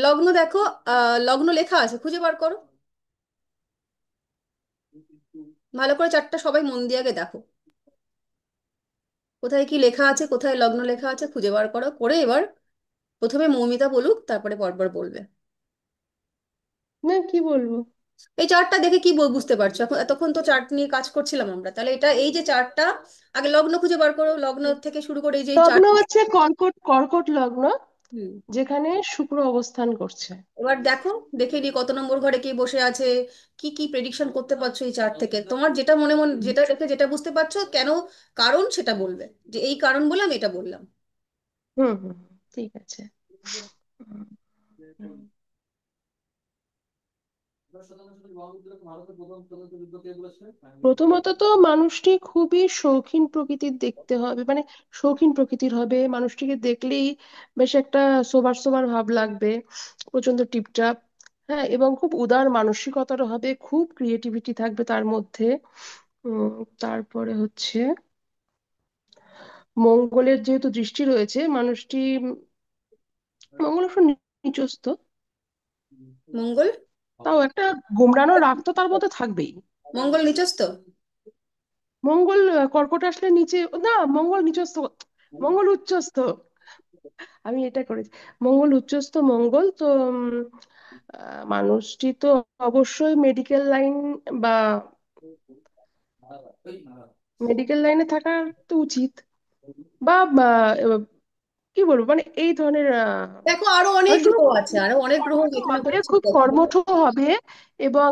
লগ্ন দেখো, লগ্ন লেখা আছে, খুঁজে বার করো। ভালো করে চারটা সবাই মন দিয়ে আগে দেখো কোথায় কি লেখা আছে, কোথায় লগ্ন লেখা আছে, খুঁজে বার করো। করে এবার প্রথমে মৌমিতা বলুক, তারপরে পরপর বলবে। না, কি বলবো? এই চার্টটা দেখে কি বুঝতে পারছো? এখন এতক্ষণ তো চার্ট নিয়ে কাজ করছিলাম আমরা, তাহলে এটা এই যে চার্টটা, আগে লগ্ন খুঁজে বার করো, লগ্ন থেকে শুরু করে এই যে লগ্ন চার্ট। হচ্ছে কর্কট, কর্কট লগ্ন, হুম। যেখানে শুক্র অবস্থান করছে। এবার দেখো, দেখে নি কত নম্বর ঘরে কে বসে আছে, কি কি প্রেডিকশন করতে পারছো এই চার্ট থেকে। তোমার যেটা মনে মনে যেটা দেখে যেটা বুঝতে পারছো, কেন কারণ সেটা বলবে, যে এই কারণ বলে আমি এটা বললাম। হুম হুম হুম, ঠিক আছে। হুম, হুম। প্রথমত তো মানুষটি খুবই শৌখিন প্রকৃতির দেখতে হবে, মানে শৌখিন প্রকৃতির হবে, মানুষটিকে দেখলেই বেশ একটা সোবার সোবার ভাব লাগবে, প্রচন্ড টিপটাপ। হ্যাঁ, এবং খুব উদার মানসিকতার হবে, খুব ক্রিয়েটিভিটি থাকবে তার মধ্যে। উম, তারপরে হচ্ছে মঙ্গলের যেহেতু দৃষ্টি রয়েছে, মানুষটি মঙ্গল অবশ্য নিচস্থ, মঙ্গল, তাও একটা গুমরানো রাগ তো তার মধ্যে থাকবেই। মঙ্গল নিচস্থ। মঙ্গল কর্কট আসলে নিচে, না, মঙ্গল নিচস্থ, মঙ্গল উচ্চস্থ। আমি এটা করেছি, মঙ্গল উচ্চস্থ। মঙ্গল তো মানুষটি তো অবশ্যই মেডিকেল লাইন বা মেডিকেল লাইনে থাকার তো উচিত, বা বা, আহ, কি বলবো, মানে এই ধরনের দেখো আরো অনেক মানুষটি গ্রহ খুব আছে, আরো অনেক গ্রহ কর্মঠ এখানে হবে, উপস্থিত খুব আছে। কর্মঠ হবে, এবং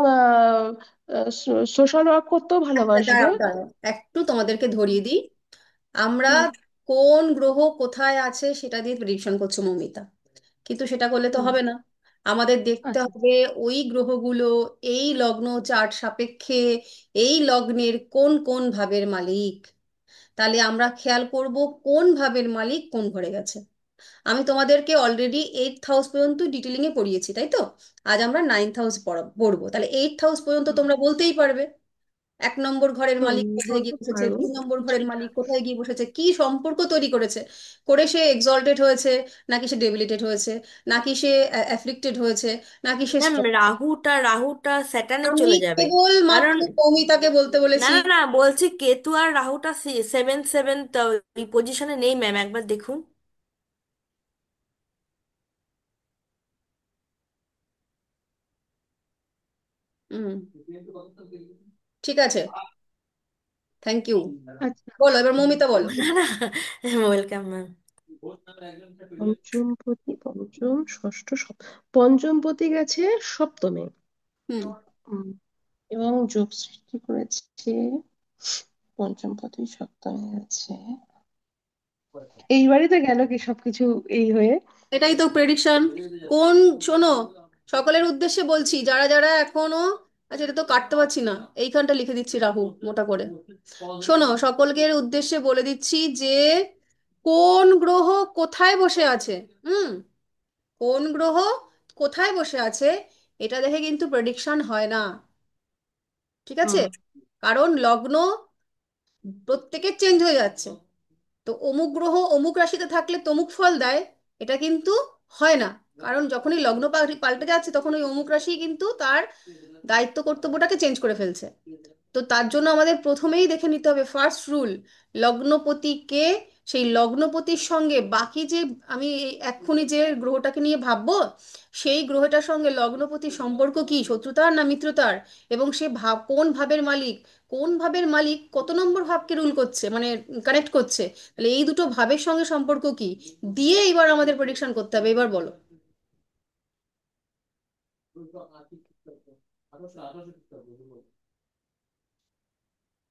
সোশ্যাল ওয়ার্ক করতেও আচ্ছা, ভালোবাসবে। দাঁড়াও দাঁড়াও, একটু তোমাদেরকে ধরিয়ে দিই। আমরা হুম কোন গ্রহ কোথায় আছে সেটা দিয়ে প্রেডিকশন করছো মৌমিতা, কিন্তু সেটা করলে তো হুম। হবে না। আমাদের দেখতে আচ্ছা। হবে ওই গ্রহগুলো এই লগ্ন চার্ট সাপেক্ষে এই লগ্নের কোন কোন ভাবের মালিক। তাহলে আমরা খেয়াল করব কোন ভাবের মালিক কোন ঘরে গেছে। আমি তোমাদেরকে অলরেডি 8th হাউস পর্যন্ত ডিটেলিং এ পড়িয়েছি, তাই তো? আজ আমরা 9th হাউস পড়বো, তাহলে 8th হাউস পর্যন্ত হুম তোমরা বলতেই পারবে 1 নম্বর ঘরের হুম, মালিক কোথায় বলতে গিয়ে বসেছে, পারবো। 2 নম্বর ঘরের মালিক কোথায় গিয়ে বসেছে, কি সম্পর্ক তৈরি করেছে, করে সে এক্সল্টেড হয়েছে, নাকি সে ডেবিলিটেড হয়েছে, নাকি সে অ্যাফ্লিক্টেড হয়েছে, নাকি সে ম্যাম, স্ট্রং। রাহুটা স্যাটার্নে আমি চলে যাবে। কেবল কারণ মাত্র মৌমিতাকে বলতে না বলেছি। না না, বলছি কেতু আর রাহুটা সেভেন সেভেন এই পজিশনে নেই ম্যাম, একবার দেখুন। হুম, ঠিক আছে, থ্যাংক ইউ। আচ্ছা, বলো এবার মৌমিতা বলো। না না, ওয়েলকাম ম্যাম। পঞ্চমপতি, পঞ্চম, ষষ্ঠ, পঞ্চমপতি গেছে সপ্তমে। হুম। উম, এবং যোগ সৃষ্টি করেছে, পঞ্চমপতি সপ্তমে গেছে। এইবারই তো গেল কি সবকিছু এই হয়ে। এটাই তো প্রেডিকশন। কোন, শোনো, সকলের উদ্দেশ্যে বলছি, যারা যারা এখনো, আচ্ছা এটা তো কাটতে পারছি না, এইখানটা লিখে দিচ্ছি রাহু মোটা করে। শোনো, সকলকে উদ্দেশ্যে বলে দিচ্ছি যে কোন গ্রহ কোথায় বসে আছে। হুম। কোন গ্রহ কোথায় বসে আছে এটা দেখে কিন্তু প্রেডিকশন হয় না, ঠিক আছে? হুম কারণ লগ্ন প্রত্যেকের চেঞ্জ হয়ে যাচ্ছে। তো অমুক গ্রহ অমুক রাশিতে থাকলে তমুক ফল দেয়, এটা কিন্তু হয় না। কারণ যখনই লগ্ন পাল্টে যাচ্ছে, তখন ওই অমুক রাশি কিন্তু তার দায়িত্ব কর্তব্যটাকে চেঞ্জ করে ফেলছে। তো তার জন্য আমাদের প্রথমেই দেখে নিতে হবে, ফার্স্ট রুল, লগ্নপতিকে, সেই লগ্নপতির সঙ্গে বাকি যে, আমি এক্ষুনি যে গ্রহটাকে নিয়ে ভাববো, সেই গ্রহটার সঙ্গে লগ্নপতির সম্পর্ক কি, শত্রুতার না মিত্রতার, এবং সে ভাব কোন ভাবের মালিক, কোন ভাবের মালিক কত নম্বর ভাবকে রুল করছে, মানে কানেক্ট করছে, তাহলে এই দুটো ভাবের সঙ্গে সম্পর্ক কি, দিয়ে এবার আমাদের প্রেডিকশন করতে হবে। এবার বলো।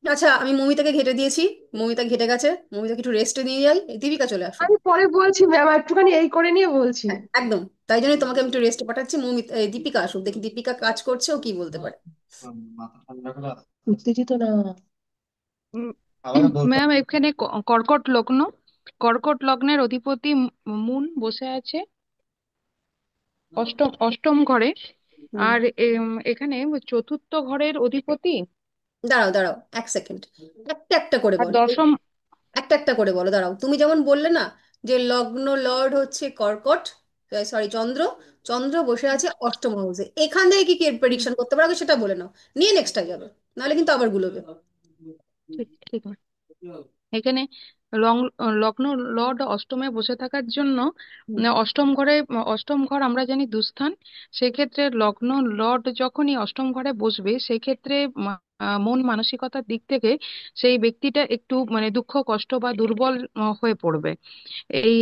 আচ্ছা, আমি মৌমিতাকে ঘেটে দিয়েছি, মৌমিতা ঘেটে গেছে, মৌমিতাকে একটু রেস্টে নিয়ে যাই। এই দীপিকা চলে আসো। আমি পরে বলছি ম্যাম, একটুখানি এই করে নিয়ে বলছি। হ্যাঁ একদম, তাই জন্যই তোমাকে আমি একটু রেস্টে পাঠাচ্ছি। মৌমিতা, দীপিকা আসুক, দেখি দীপিকা কাজ করছে, ও কি বলতে পারে। উত্তেজিত না। উম, ম্যাম এখানে কর্কট লগ্ন, কর্কট লগ্নের অধিপতি মুন বসে আছে অষ্টম অষ্টম ঘরে। হুম। আর এখানে চতুর্থ ঘরের অধিপতি দাঁড়াও দাঁড়াও, 1 সেকেন্ড, একটা একটা করে আর বলো। দশম। একটা একটা করে বলো, দাঁড়াও। তুমি যেমন বললে না যে লগ্ন লর্ড হচ্ছে কর্কট, সরি, চন্দ্র। চন্দ্র বসে আছে অষ্টম হাউসে। এখান থেকে কি কি প্রেডিকশন করতে পারো আগে সেটা বলে নাও, নিয়ে নেক্সটটা যাবে, নাহলে কিন্তু আবার গুলোবে। ঠিক ঠিক এখানে লং লগ্ন লর্ড অষ্টমে বসে থাকার জন্য হুম। অষ্টম ঘরে, অষ্টম ঘর আমরা জানি দুস্থান। সেক্ষেত্রে লগ্ন লর্ড যখনই অষ্টম ঘরে বসবে সেক্ষেত্রে মন মানসিকতার দিক থেকে সেই ব্যক্তিটা একটু মানে দুঃখ কষ্ট বা দুর্বল হয়ে পড়বে। এই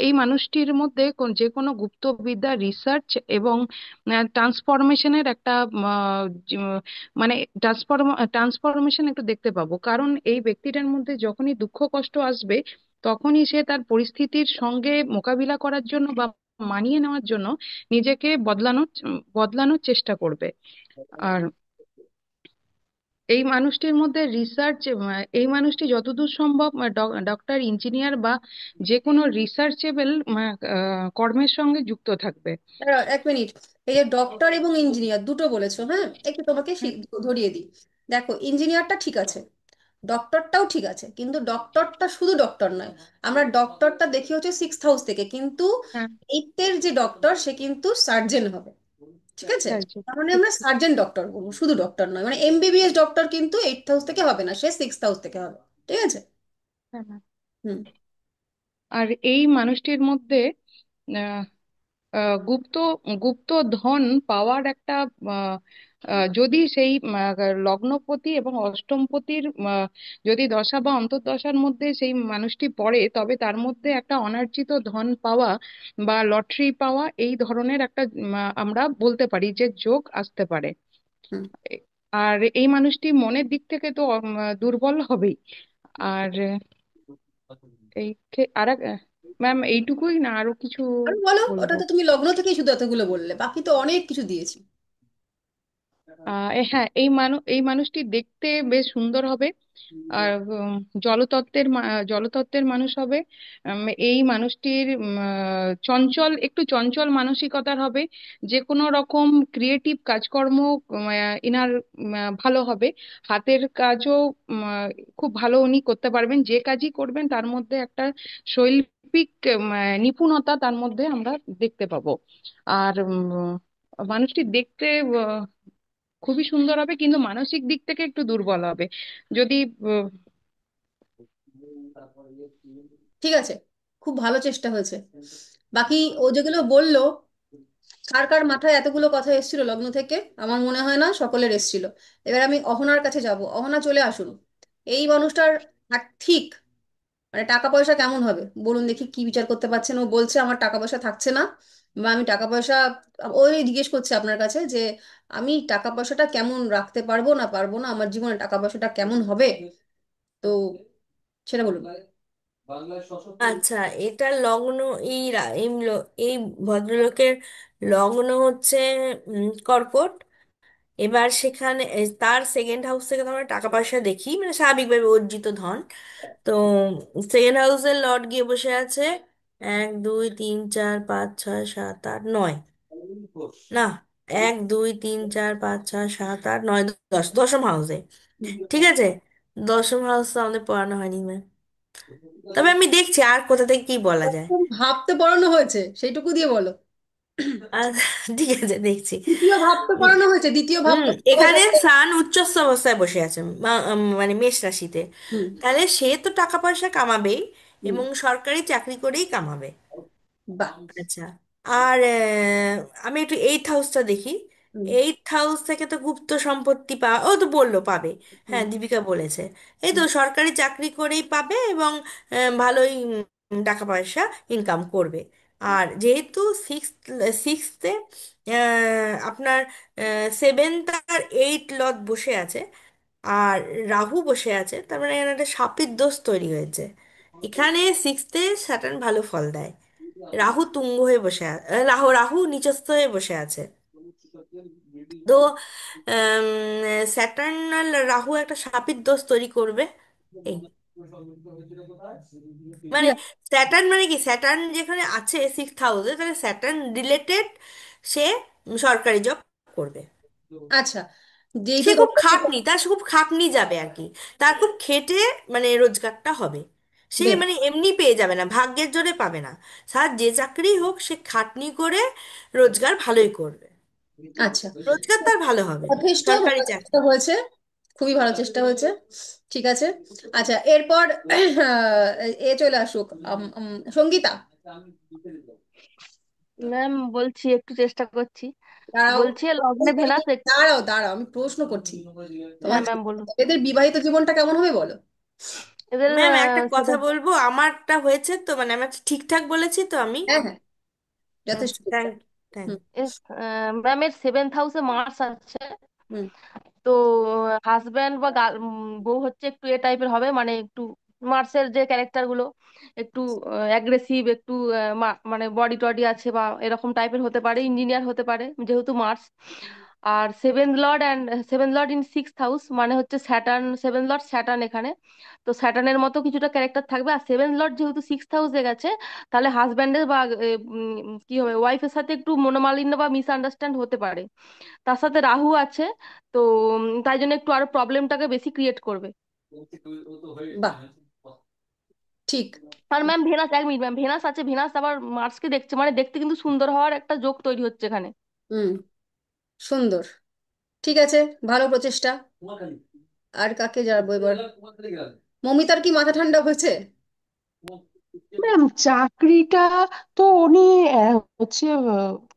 এই মানুষটির মধ্যে যে কোনো গুপ্তবিদ্যা রিসার্চ এবং ট্রান্সফরমেশনের একটা মানে ট্রান্সফরমেশন একটু দেখতে পাবো, কারণ এই ব্যক্তিটার মধ্যে যখনই দুঃখ কষ্ট আসবে তখনই সে তার পরিস্থিতির সঙ্গে মোকাবিলা করার জন্য বা মানিয়ে নেওয়ার জন্য নিজেকে বদলানোর চেষ্টা করবে। আর এই মানুষটির মধ্যে রিসার্চ, এই মানুষটি যতদূর সম্ভব ডক্টর, ইঞ্জিনিয়ার বা যে কোনো রিসার্চেবল কর্মের সঙ্গে যুক্ত থাকবে। এক মিনিট, এই যে ডক্টর এবং ইঞ্জিনিয়ার দুটো বলেছো, হ্যাঁ, একটু তোমাকে হুম, ধরিয়ে দিই। দেখো, ইঞ্জিনিয়ারটা ঠিক আছে, ডক্টরটাও ঠিক আছে, কিন্তু ডক্টরটা শুধু ডক্টর নয়। আমরা ডক্টরটা দেখি হচ্ছে সিক্সথ হাউস থেকে, কিন্তু হ্যাঁ, এইটের যে ডক্টর সে কিন্তু সার্জেন হবে। ঠিক আছে, সার্জন, তার মানে ঠিক আমরা ঠিক। সার্জেন্ট ডক্টর বলবো, শুধু ডক্টর নয়। মানে এমবিবিএস ডক্টর কিন্তু এইটথ হাউস থেকে হবে না, সে সিক্সথ হাউস থেকে হবে। ঠিক আছে। হ্যাঁ, হ্যাঁ। হুম। আর এই মানুষটির মধ্যে আহ, গুপ্ত গুপ্ত ধন পাওয়ার একটা আহ, যদি সেই লগ্নপতি এবং অষ্টমপতির যদি দশা বা অন্তর্দশার মধ্যে সেই মানুষটি পড়ে, তবে তার মধ্যে একটা অনার্জিত ধন পাওয়া বা লটারি পাওয়া এই ধরনের একটা আমরা বলতে পারি যে যোগ আসতে পারে। হুম। আর এই মানুষটি মনের দিক থেকে তো দুর্বল হবেই। আর আর ম্যাম এইটুকুই না আরো কিছু আর বলো, ওটা বলবো? তো তুমি লগ্ন থেকেই শুধু এতগুলো বললে, বাকি তো অনেক কিছু দিয়েছি। হ্যাঁ, এই মানুষটি দেখতে বেশ সুন্দর হবে। আর জলতত্ত্বের মানুষ হবে। এই মানুষটির চঞ্চল, একটু চঞ্চল মানসিকতার হবে। যে কোনো রকম ক্রিয়েটিভ কাজকর্ম ইনার ভালো হবে। হাতের কাজও খুব ভালো উনি করতে পারবেন, যে কাজই করবেন তার মধ্যে একটা শৈল্পিক নিপুণতা তার মধ্যে আমরা দেখতে পাবো। আর মানুষটি দেখতে খুবই সুন্দর হবে, কিন্তু মানসিক দিক থেকে একটু দুর্বল হবে। যদি আহ, ঠিক আছে, খুব ভালো চেষ্টা হয়েছে। বাকি ও যেগুলো বললো, কার কার মাথায় এতগুলো কথা এসেছিল লগ্ন থেকে? আমার মনে হয় না সকলের এসেছিল। এবার আমি অহনার কাছে যাব। অহনা, চলে আসুন। এই মানুষটার ঠিক মানে টাকা পয়সা কেমন হবে বলুন দেখি, কি বিচার করতে পারছেন? ও বলছে আমার টাকা পয়সা থাকছে না, বা আমি টাকা পয়সা, ওই জিজ্ঞেস করছে আপনার কাছে যে আমি টাকা পয়সাটা কেমন রাখতে পারবো না পারবো না, আমার জীবনে টাকা পয়সাটা কেমন হবে, তো সেটা বলুন। আচ্ছা, এটা লগ্ন, এই ভদ্রলোকের লগ্ন হচ্ছে কর্কট। এবার সেখানে তার সেকেন্ড হাউস থেকে তো আমরা টাকা পয়সা দেখি, মানে স্বাভাবিকভাবে অর্জিত ধন। তো সেকেন্ড হাউসের লর্ড গিয়ে বসে আছে 1 2 3 4 5 6 7 8 9। না, 1 2 3 4 5 6 7 8 9 10, দশম হাউসে। ঠিক আছে, দশম হাউস তো আমাদের পড়ানো হয়নি ম্যাম। তবে আমি দেখছি আর কোথা থেকে কি বলা যায়। ভাবতে পড়ানো হয়েছে, সেইটুকু দিয়ে বলো। আর ঠিক আছে, দেখছি। দ্বিতীয় ভাব তো পড়ানো হয়েছে, দ্বিতীয় ভাব তো সহজ এখানে হবে। সান উচ্চস্থ অবস্থায় বসে আছে, মানে মেষ রাশিতে। হুম। তাহলে সে তো টাকা পয়সা কামাবেই, হুম। এবং সরকারি চাকরি করেই কামাবে। বাহ। আচ্ছা, আর আমি একটু এইট হাউসটা দেখি। হুম। এইট হাউস থেকে তো গুপ্ত সম্পত্তি ও তো বললো পাবে। হুম। হ্যাঁ, দীপিকা বলেছে। এই তো হুম। সরকারি চাকরি করেই পাবে, এবং ভালোই টাকা পয়সা ইনকাম করবে। আর যেহেতু সিক্সথে আপনার সেভেন্থ আর এইট লর্ড বসে আছে, আর রাহু বসে আছে, তার মানে এখানে একটা শাপির দোষ তৈরি হয়েছে। এখানে সিক্সথে স্যাটার্ন ভালো ফল দেয়। রাহু তুঙ্গ হয়ে বসে আছে, রাহু রাহু নিচস্থ হয়ে বসে আছে। তো স্যাটার্ন আর রাহু একটা শাপির দোষ তৈরি করবে। এই ঠিক মানে আছে। স্যাটার্ন মানে কি, স্যাটার্ন যেখানে আছে সিক্স হাউসে, তাহলে স্যাটার্ন রিলেটেড সে সরকারি জব করবে। আচ্ছা, যেহেতু সে খুব তোমার খাটনি, তার সে খুব খাটনি যাবে আর কি। তার খুব খেটে মানে রোজগারটা হবে। সে বেশ। মানে এমনি পেয়ে যাবে না, ভাগ্যের জোরে পাবে না। স্যার যে চাকরি হোক সে খাটনি করে রোজগার ভালোই করবে, আচ্ছা, রোজগার তার ভালো হবে। যথেষ্ট সরকারি ভালো চাকরি। চেষ্টা হয়েছে, খুবই ভালো চেষ্টা হয়েছে। ঠিক আছে। আচ্ছা, এরপর এ চলে আসুক, সঙ্গীতা। ম্যাম বলছি, একটু চেষ্টা করছি। দাঁড়াও, বলছি লগ্নে ভেনাস দাঁড়াও দাঁড়াও, আমি প্রশ্ন করছি। তোমার হ্যাঁ ম্যাম বলুন। এদের বিবাহিত জীবনটা কেমন হবে বলো? এদের ম্যাম একটা কথা সেভেন বলবো, আমারটা হয়েছে তো, মানে আমার ঠিকঠাক বলেছি তো আমি? হ্যাঁ হ্যাঁ, যথেষ্ট আচ্ছা, ঠিকঠাক। থ্যাংক থ্যাংক হুম ম্যামের 7th হাউসে মার্স আছে। হুম তো হাজব্যান্ড বা বউ হচ্ছে একটু এ টাইপের হবে, মানে একটু মার্সের যে ক্যারেক্টার গুলো একটু অ্যাগ্রেসিভ, একটু মানে বডি টডি আছে বা এরকম টাইপের হতে পারে, ইঞ্জিনিয়ার হতে পারে যেহেতু মার্স। আর seventh lord in 6th house মানে হচ্ছে স্যাটার্ন, 7th লর্ড স্যাটার্ন এখানে। তো স্যাটার্নের মতো কিছুটা ক্যারেক্টার থাকবে। আর 7th লর্ড যেহেতু 6th হাউসে গেছে, তাহলে হাজব্যান্ডের বা কি হবে, ওয়াইফের সাথে একটু মনোমালিন্য বা মিসআন্ডারস্ট্যান্ড হতে পারে। তার সাথে রাহু আছে। তো তাই জন্য একটু আরো প্রবলেমটাকে বেশি ক্রিয়েট করবে। বাহ, ঠিক। আর ma'am Venus, 1 minute ma'am, Venus আছে, ভেনাস আবার মার্সকে দেখছে, মানে দেখতে কিন্তু সুন্দর হওয়ার একটা যোগ তৈরি হচ্ছে এখানে। হুম, সুন্দর। ঠিক আছে, ভালো প্রচেষ্টা। আর কাকে যাবো এবার? মমিতার কি মাথা ঠান্ডা হয়েছে? ম্যাম চাকরিটা তো উনি হচ্ছে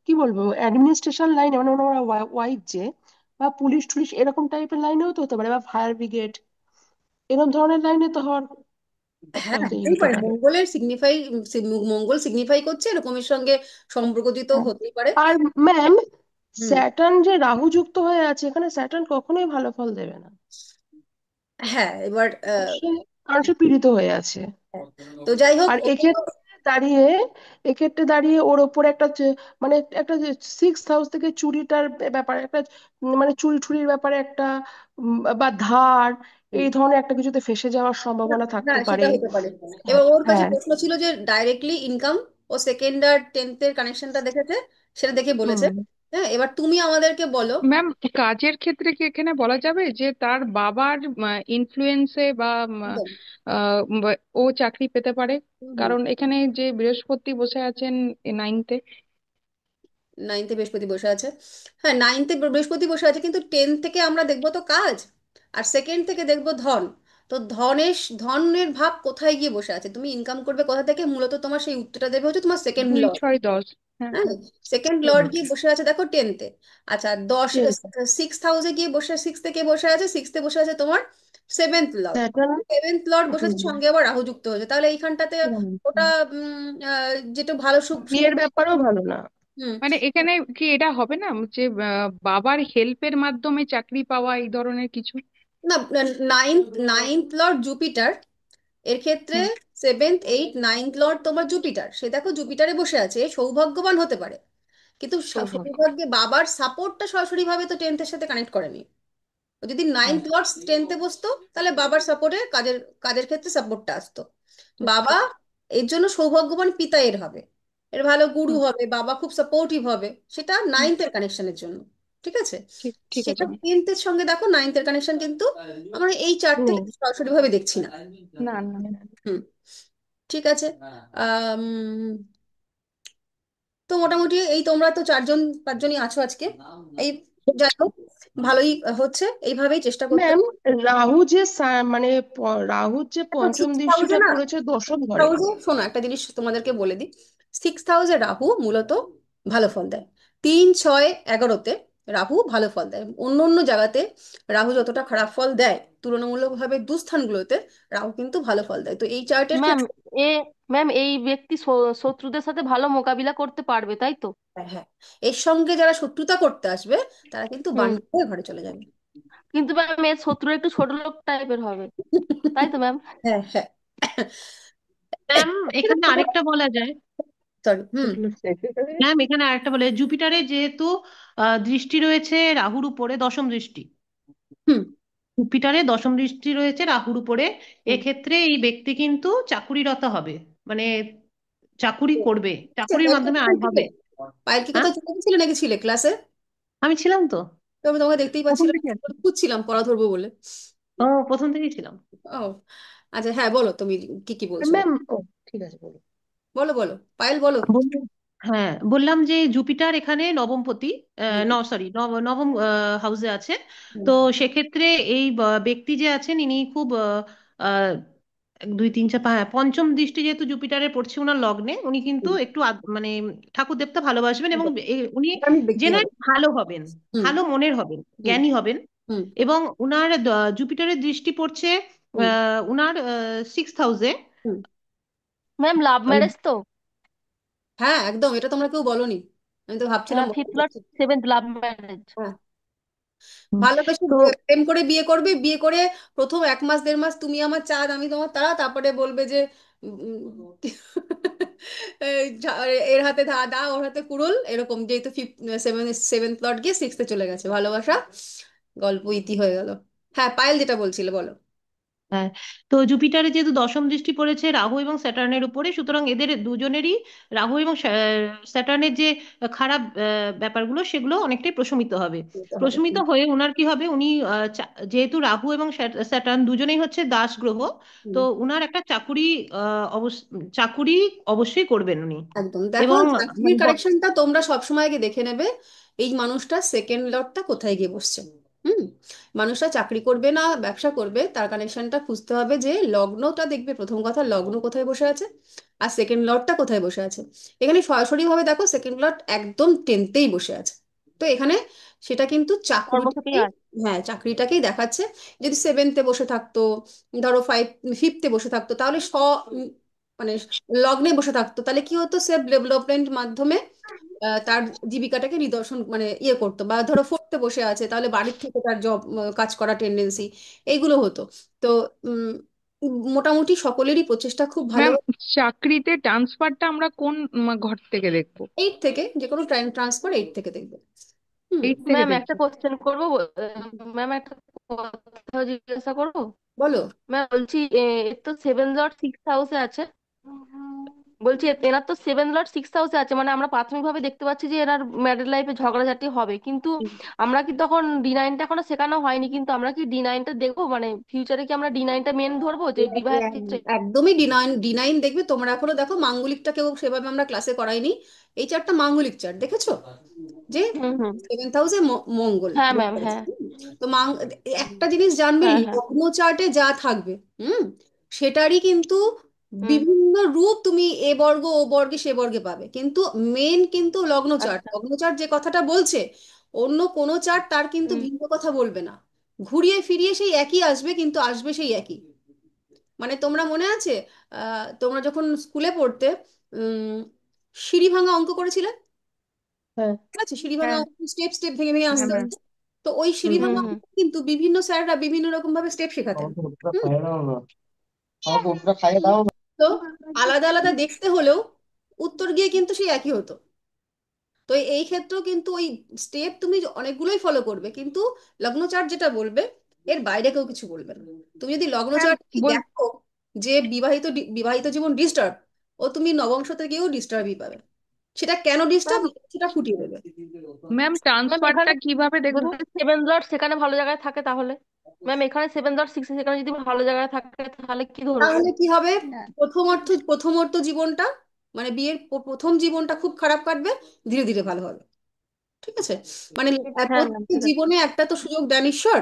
কি বলবো, অ্যাডমিনিস্ট্রেশন লাইনে, মানে ওনার ওয়াইফ যে, বা পুলিশ টুলিশ এরকম টাইপের লাইনেও তো হতে পারে, বা ফায়ার ব্রিগেড এরকম ধরনের লাইনে তো হওয়ার একটা হ্যাঁ, হতেই হতেই হতে পারে। পারে। মঙ্গল সিগনিফাই করছে এরকমের সঙ্গে সম্পর্কিত হ্যাঁ। হতেই পারে। আর ম্যাম হুম, স্যাটার্ন যে রাহু যুক্ত হয়ে আছে এখানে, স্যাটার্ন কখনোই ভালো ফল দেবে না। হ্যাঁ, এবার সে, কারণ সে পীড়িত হয়ে আছে। হ্যাঁ, তো যাই হোক আর দাঁড়িয়ে এক্ষেত্রে দাঁড়িয়ে ওর ওপরে একটা মানে একটা 6th হাউস থেকে চুরিটার ব্যাপারে একটা, মানে চুরি টুরির ব্যাপারে একটা, বা ধার, হুম, এই ধরনের একটা কিছুতে ফেসে যাওয়ার সম্ভাবনা থাকতে হ্যাঁ সেটা পারে। হতে পারে। এবার ওর কাছে হ্যাঁ। প্রশ্ন ছিল যে ডাইরেক্টলি ইনকাম, ও সেকেন্ড আর টেন্থের কানেকশনটা দেখেছে, সেটা দেখে বলেছে। হুম। হ্যাঁ, এবার তুমি আমাদেরকে বলো। ম্যাম, কাজের ক্ষেত্রে কি এখানে বলা যাবে যে তার বাবার ইনফ্লুয়েন্সে বা একদম। ও চাকরি পেতে পারে? হুম হুম। কারণ এখানে যে বৃহস্পতি বসে আছেন 9th-এ। নাইনথে বৃহস্পতি বসে আছে। হ্যাঁ, নাইনথে বৃহস্পতি বসে আছে, কিন্তু টেন থেকে আমরা দেখবো তো কাজ, আর সেকেন্ড থেকে দেখবো ধন। তো ধনের ভাব কোথায় গিয়ে বসে আছে, তুমি ইনকাম করবে কোথা থেকে, মূলত তোমার সেই উত্তরটা দেবে হচ্ছে তোমার সেকেন্ড দুই লর্ড। ছয় দশ হ্যাঁ হ্যাঁ, হ্যাঁ। সেকেন্ড হুম। লর্ড গিয়ে বসে আছে দেখো টেনতে। আচ্ছা, সিক্স হাউসে গিয়ে বসে, সিক্স থেকে বসে আছে, সিক্সতে বসে আছে তোমার seventh Lord. Saturn. Seventh Lord বসেছে, হুম। সঙ্গে আবার রাহু যুক্ত হয়েছে, তাহলে এইখানটাতে হুম। ওটা যেটা ভালো সুখ বিয়ের ব্যাপারেও ভালো না। হুম। মানে এখানে কি এটা হবে না যে বাবার হেল্পের মাধ্যমে চাকরি পাওয়া এই ধরনের কিছু? না, নাইন্থ লর্ড জুপিটার, এর ক্ষেত্রে হুম। সেভেন্থ এইট নাইন্থ লর্ড তোমার জুপিটার, সে দেখো জুপিটারে বসে আছে, এ সৌভাগ্যবান হতে পারে, কিন্তু সৌভাগ্য। সৌভাগ্যে বাবার সাপোর্টটা সরাসরি ভাবে তো টেন্থের সাথে কানেক্ট করেনি। ও যদি নাইন্থ আচ্ছা। লর্ড টেন্থে বসতো, তাহলে বাবার সাপোর্টে কাজের কাজের ক্ষেত্রে সাপোর্টটা আসতো। ঠিক বাবা ঠিক। এর জন্য সৌভাগ্যবান পিতা এর হবে, এর ভালো গুরু হুম। হবে, বাবা খুব সাপোর্টিভ হবে, সেটা হুম। নাইন্থের কানেকশনের জন্য। ঠিক আছে, ঠিক ঠিক সেটা আছে। টেন্থের সঙ্গে দেখো, নাইন্থের কানেকশন কিন্তু আমরা এই চার্ট থেকে নেই। সরাসরি ভাবে দেখছি না। না না। হুম, ঠিক আছে। আম, তো মোটামুটি এই তোমরা তো চারজন পাঁচজনই আছো আজকে, এই যাই হোক, ভালোই হচ্ছে, এইভাবেই চেষ্টা করতে। ম্যাম রাহু যে মানে রাহু যে দেখো পঞ্চম সিক্স হাউসে দৃষ্টিটা না, করেছে দশম ঘরে। হাউসে শোনো, একটা জিনিস তোমাদেরকে বলে দিই। সিক্স হাউসে রাহু মূলত ভালো ফল দেয়, 3 6 11-তে রাহু ভালো ফল দেয়। অন্য অন্য জায়গাতে রাহু যতটা খারাপ ফল দেয়, তুলনামূলকভাবে দুস্থানগুলোতে রাহু কিন্তু ভালো ফল দেয়, তো এই চার্টের ম্যাম ক্ষেত্রে। এ ম্যাম এই ব্যক্তি শত্রুদের সাথে ভালো মোকাবিলা করতে পারবে, তাই তো? হ্যাঁ হ্যাঁ, এর সঙ্গে যারা শত্রুতা করতে আসবে, তারা কিন্তু হুম। বাণিজ্য হয়ে ঘরে চলে যাবে। কিন্তু ম্যাম এর শত্রু একটু ছোট লোক টাইপের হবে, তাই তো ম্যাম? হ্যাঁ হ্যাঁ। ম্যাম এখানে আরেকটা বলা যায়। সরি, হুম ছোট লোক type-এর। ম্যাম এখানে আরেকটা বলে, জুপিটারে যেহেতু দৃষ্টি রয়েছে রাহুর উপরে, দশম দৃষ্টি, হুম জুপিটারে দশম দৃষ্টি রয়েছে রাহুর উপরে, হুম। এক্ষেত্রে এই ব্যক্তি কিন্তু চাকুরিরত হবে, মানে চাকুরি করবে, আচ্ছা, চাকুরির পায়েল কি মাধ্যমে কোথাও আয় ছিলে? হবে। পায়েল কি হ্যাঁ, কোথাও চলে গেছিলে নাকি, ছিলে ক্লাসে? আমি ছিলাম তো, তো আমি তোমাকে দেখতেই প্রথম পাচ্ছিলাম, থেকে আছি। খুঁজছিলাম পড়া ধরবো বলে। ও, প্রথম থেকেই ছিলাম। ও আচ্ছা, হ্যাঁ বলো তুমি কি কি বলছো, ম্যাম, ও ঠিক আছে, বলুন। বলো বলো পায়েল বলো। হ্যাঁ, বললাম যে জুপিটার এখানে নবমপতি, হুম, সরি, নবম হাউসে আছে। হুম, তো সেক্ষেত্রে এই ব্যক্তি যে আছেন ইনি খুব আহ, এক দুই তিন চার হ্যাঁ, পঞ্চম দৃষ্টি যেহেতু জুপিটারে পড়ছে ওনার লগ্নে, উনি কিন্তু হুম, একটু মানে ঠাকুর দেবতা ভালোবাসবেন, এবং একদম। উনি ধার্মিক ব্যক্তি হবে। জেনারেল ভালো হবেন, হুম, ভালো মনের হবেন, হুম, জ্ঞানী হবেন। হুম, এবং উনার জুপিটারের দৃষ্টি পড়ছে হুম, উনার 6th হাউসে। হুম। ম্যাম লাভ ম্যারেজ তো? হ্যাঁ একদম, এটা তোমরা কেউ বলোনি, আমি তো ভাবছিলাম বলো। Fifth plot seventh love marriage. হ্যাঁ, ভালোবেসে তো প্রেম করে বিয়ে করবে, বিয়ে করে প্রথম 1 মাস 1.5 মাস তুমি আমার চাঁদ আমি তোমার তারা, তারপরে বলবে যে এই এর হাতে দা দা ওর হাতে কুড়ুল, এরকম, যেহেতু সেভেন্থ প্লট গিয়ে সিক্সথে চলে গেছে, ভালোবাসা গল্প ইতি হয়ে গেল। হ্যাঁ পায়েল যেটা বলছিলে বলো। হ্যাঁ, তো জুপিটারে যেহেতু দশম দৃষ্টি পড়েছে রাহু এবং স্যাটার্নের উপরে, সুতরাং এদের দুজনেরই রাহু এবং স্যাটার্নের যে খারাপ ব্যাপারগুলো সেগুলো অনেকটাই প্রশমিত হবে। বলতে হবে। প্রশমিত হয়ে উনার কি হবে, উনি যেহেতু রাহু এবং স্যাটার্ন দুজনেই হচ্ছে দাস গ্রহ, তো হুম, উনার একটা চাকুরি অবশ্যই করবেন উনি। একদম দেখো, এবং চাকরির মানে কারেকশনটা তোমরা সবসময় আগে দেখে নেবে, এই মানুষটা সেকেন্ড লটটা কোথায় গিয়ে বসছে। হুম, মানুষটা চাকরি করবে না ব্যবসা করবে, তার কানেকশনটা খুঁজতে হবে, যে লগ্নটা দেখবে, প্রথম কথা লগ্ন কোথায় বসে আছে, আর সেকেন্ড লটটা কোথায় বসে আছে। এখানে সরাসরি ভাবে দেখো সেকেন্ড লট একদম টেনতেই বসে আছে। তো এখানে সেটা কিন্তু কর্মক্ষেত্রেই চাকরিটাকেই, আছে। হ্যাঁ চাকরিটাকেই দেখাচ্ছে। যদি সেভেন্থে বসে থাকতো, ধরো ফিফথে বসে থাকতো, তাহলে মানে লগ্নে বসে থাকতো, তাহলে কি হতো, সেলফ ডেভেলপমেন্ট মাধ্যমে তার জীবিকাটাকে নিদর্শন মানে ইয়ে করতো, বা ধরো ফোর্থে বসে আছে তাহলে বাড়ির থেকে তার জব কাজ করা টেন্ডেন্সি, এইগুলো হতো। তো উম, মোটামুটি সকলেরই প্রচেষ্টা খুব ভালো। ম্যাম, চাকরিতে ট্রান্সফারটা আমরা কোন ঘর থেকে দেখবো? 8 থেকে, যে কোনো ট্রান্সফার 8 থেকে দেখবে। হুম, 8 থেকে ম্যাম একটা দেখবো? কোশ্চেন করবো? ম্যাম একটা কথা জিজ্ঞাসা করবো? বলো। ম্যাম বলছি, এর তো সেভেন লর্ড সিক্স হাউসে আছে। বলছি এনার তো সেভেন লর্ড সিক্স হাউসে আছে, মানে আমরা প্রাথমিকভাবে দেখতে পাচ্ছি যে এনার ম্যারিড লাইফে ঝগড়াঝাটি হবে, কিন্তু আমরা কি তখন D9টা এখনো শেখানো হয়নি, কিন্তু আমরা কি D9টা দেখবো? মানে ফিউচারে কি আমরা D9টা মেন ধরবো যে বিবাহের ক্ষেত্রে? একদমই ডি নাইন দেখবে, তোমরা এখনো দেখো মাঙ্গলিকটা কেউ সেভাবে আমরা ক্লাসে করাইনি। এই চারটা মাঙ্গলিক চার্ট দেখেছো, যে হুম হুম। সেভেন্থ হাউসে মঙ্গল হ্যাঁ ম্যাম, বসে আছে। হ্যাঁ। তো একটা জিনিস জানবে, হ্যাঁ হ্যাঁ। লগ্ন চার্টে যা থাকবে, হুম, সেটারই কিন্তু হুম। বিভিন্ন রূপ তুমি এ বর্গ ও বর্গে সে বর্গে পাবে, কিন্তু মেন কিন্তু লগ্ন চার্ট, আচ্ছা। লগ্ন চার্ট যে কথাটা বলছে, অন্য কোনো চার্ট তার কিন্তু হুম। ভিন্ন কথা বলবে না। ঘুরিয়ে ফিরিয়ে সেই একই আসবে, কিন্তু আসবে সেই একই। মানে তোমরা মনে আছে, তোমরা যখন স্কুলে পড়তে উম সিঁড়ি ভাঙা অঙ্ক করেছিলে, হ্যাঁ। ঠিক আছে, সিঁড়ি ভাঙা হ্যাঁ। অঙ্ক স্টেপ স্টেপ ভেঙে ভেঙে হ্যাঁ আসতে ম্যাম। হতো। তো ওই সিঁড়ি হুম। ভাঙা হুম অঙ্ক হুম। কিন্তু বিভিন্ন স্যাররা বিভিন্ন রকম ভাবে স্টেপ শেখাতেন। আমাকে ওটা হুম, খাইয়ে দাও না, আমাকে ওটা খাইয়ে দাও না। তো আলাদা আলাদা দেখতে হলেও উত্তর গিয়ে কিন্তু সেই একই হতো। তো এই ক্ষেত্রেও কিন্তু ওই স্টেপ তুমি অনেকগুলোই ফলো করবে, কিন্তু লগ্ন চার্ট যেটা বলবে এর বাইরে কেউ কিছু বলবে না। তুমি যদি লগ্ন ম্যাম চার্ট বল দেখো যে বিবাহিত জীবন ডিস্টার্ব, ও তুমি নবংশতে গিয়েও ডিস্টার্বই পাবে। সেটা কেন ডিস্টার্ব, ম্যাম। সেটা ফুটিয়ে দেবে। ম্যাম, ম্যাম ট্রান্সফারটা এখানে কিভাবে দেখবো? যদি সেভেন লর্ড সেখানে ভালো জায়গায় থাকে তাহলে? ম্যাম এখানে সেভেন লর্ড সিক্স সেখানে যদি ভালো জায়গায় থাকে তাহলে কি ধরবো? তাহলে কি হবে, প্রথমার্ধ জীবনটা, মানে বিয়ের প্রথম জীবনটা খুব খারাপ কাটবে, ধীরে ধীরে ভালো হবে। ঠিক আছে, মানে হ্যাঁ ম্যাম, প্রত্যেক ঠিক আছে। জীবনে একটা তো সুযোগ দেন ঈশ্বর,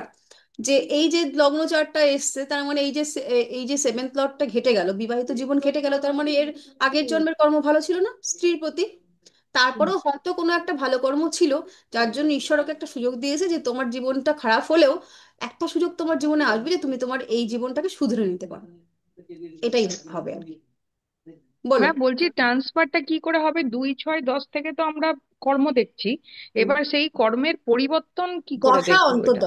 যে এই যে লগ্ন চার্টটা এসছে, তার মানে এই যে সেভেন্থ লর্ডটা ঘেটে গেল, বিবাহিত জীবন ঘেটে গেল, তার মানে এর আগের জন্মের কর্ম ভালো ছিল না স্ত্রীর প্রতি। তারপরেও হয়তো কোনো একটা ভালো কর্ম ছিল, যার জন্য ঈশ্বর ওকে একটা সুযোগ দিয়েছে, যে তোমার জীবনটা খারাপ হলেও একটা সুযোগ তোমার জীবনে আসবে, যে তুমি তোমার এই জীবনটাকে শুধরে নিতে পারো। এটাই হবে আর কি। বলো। ম্যাম বলছি, ট্রান্সফারটা কি করে হবে? 2 6 10 থেকে তো আমরা কর্ম দেখছি, হুম। এবার সেই কর্মের পরিবর্তন কি করে দশা দেখবো এটা?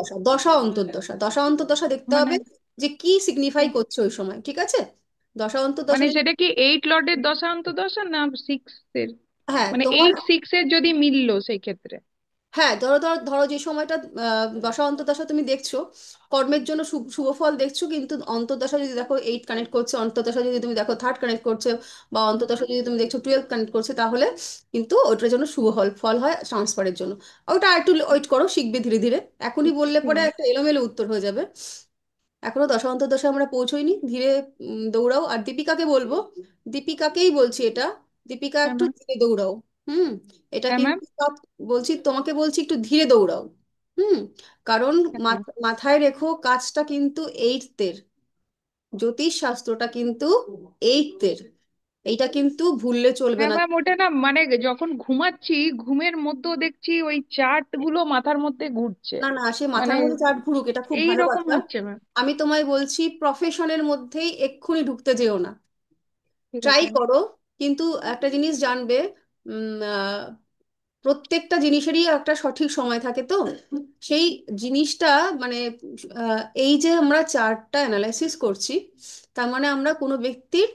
অন্তর্দশা, দশা অন্তর্দশা দেখতে মানে হবে, যে কি সিগনিফাই করছে ওই সময়, ঠিক আছে। দশা অন্তর্দশা মানে সেটা কি 8 লর্ডের দশা অন্তর্দশা না 6 এর? হ্যাঁ মানে তোমার, 8 6 এর যদি মিললো সেই ক্ষেত্রে। হ্যাঁ ধরো ধরো ধরো যে সময়টা দশা অন্তর্দশা তুমি দেখছো, কর্মের জন্য শুভ ফল দেখছো, কিন্তু অন্তর্দশা যদি দেখো 8 কানেক্ট করছে, অন্তর্দশা যদি তুমি দেখো থার্ড কানেক্ট করছে, বা অন্তর্দশা যদি তুমি দেখছো 12 কানেক্ট করছে, তাহলে কিন্তু ওটার জন্য শুভ ফল হয় ট্রান্সফারের জন্য। ওটা আর একটু ওয়েট করো, শিখবে ধীরে ধীরে, এখনই বললে পরে হুম। একটা এলোমেলো উত্তর হয়ে যাবে। এখনো দশান্তর্দশা আমরা পৌঁছোইনি, ধীরে দৌড়াও। আর দীপিকাকে বলবো, দীপিকাকেই বলছি এটা, দীপিকা হ্যাঁ একটু ম্যাম। ধীরে দৌড়াও। হুম। এটা হ্যাঁ ম্যাম। কিন্তু বলছি, তোমাকে বলছি একটু ধীরে দৌড়াও। হুম। কারণ হ্যাঁ ম্যাম। মাথায় রেখো কাজটা কিন্তু এইটের, জ্যোতিষ শাস্ত্রটা কিন্তু এইটের, এইটা কিন্তু ভুললে চলবে হ্যাঁ না। ম্যাম, ওটা না মানে যখন ঘুমাচ্ছি ঘুমের মধ্যেও দেখছি ওই চার্ট গুলো মাথার মধ্যে ঘুরছে। না না, সে মানে মাথার মধ্যে চাট ঘুরুক, এটা খুব এই ভালো রকম কথা। হচ্ছে ম্যাম। আমি তোমায় বলছি প্রফেশনের মধ্যেই এক্ষুনি ঢুকতে যেও না, ঠিক ট্রাই আছে। করো। কিন্তু একটা জিনিস জানবে, উম, আহ, প্রত্যেকটা জিনিসেরই একটা সঠিক সময় থাকে তো, সেই জিনিসটা মানে এই যে আমরা চার্টটা অ্যানালাইসিস করছি, তার মানে আমরা কোনো ব্যক্তির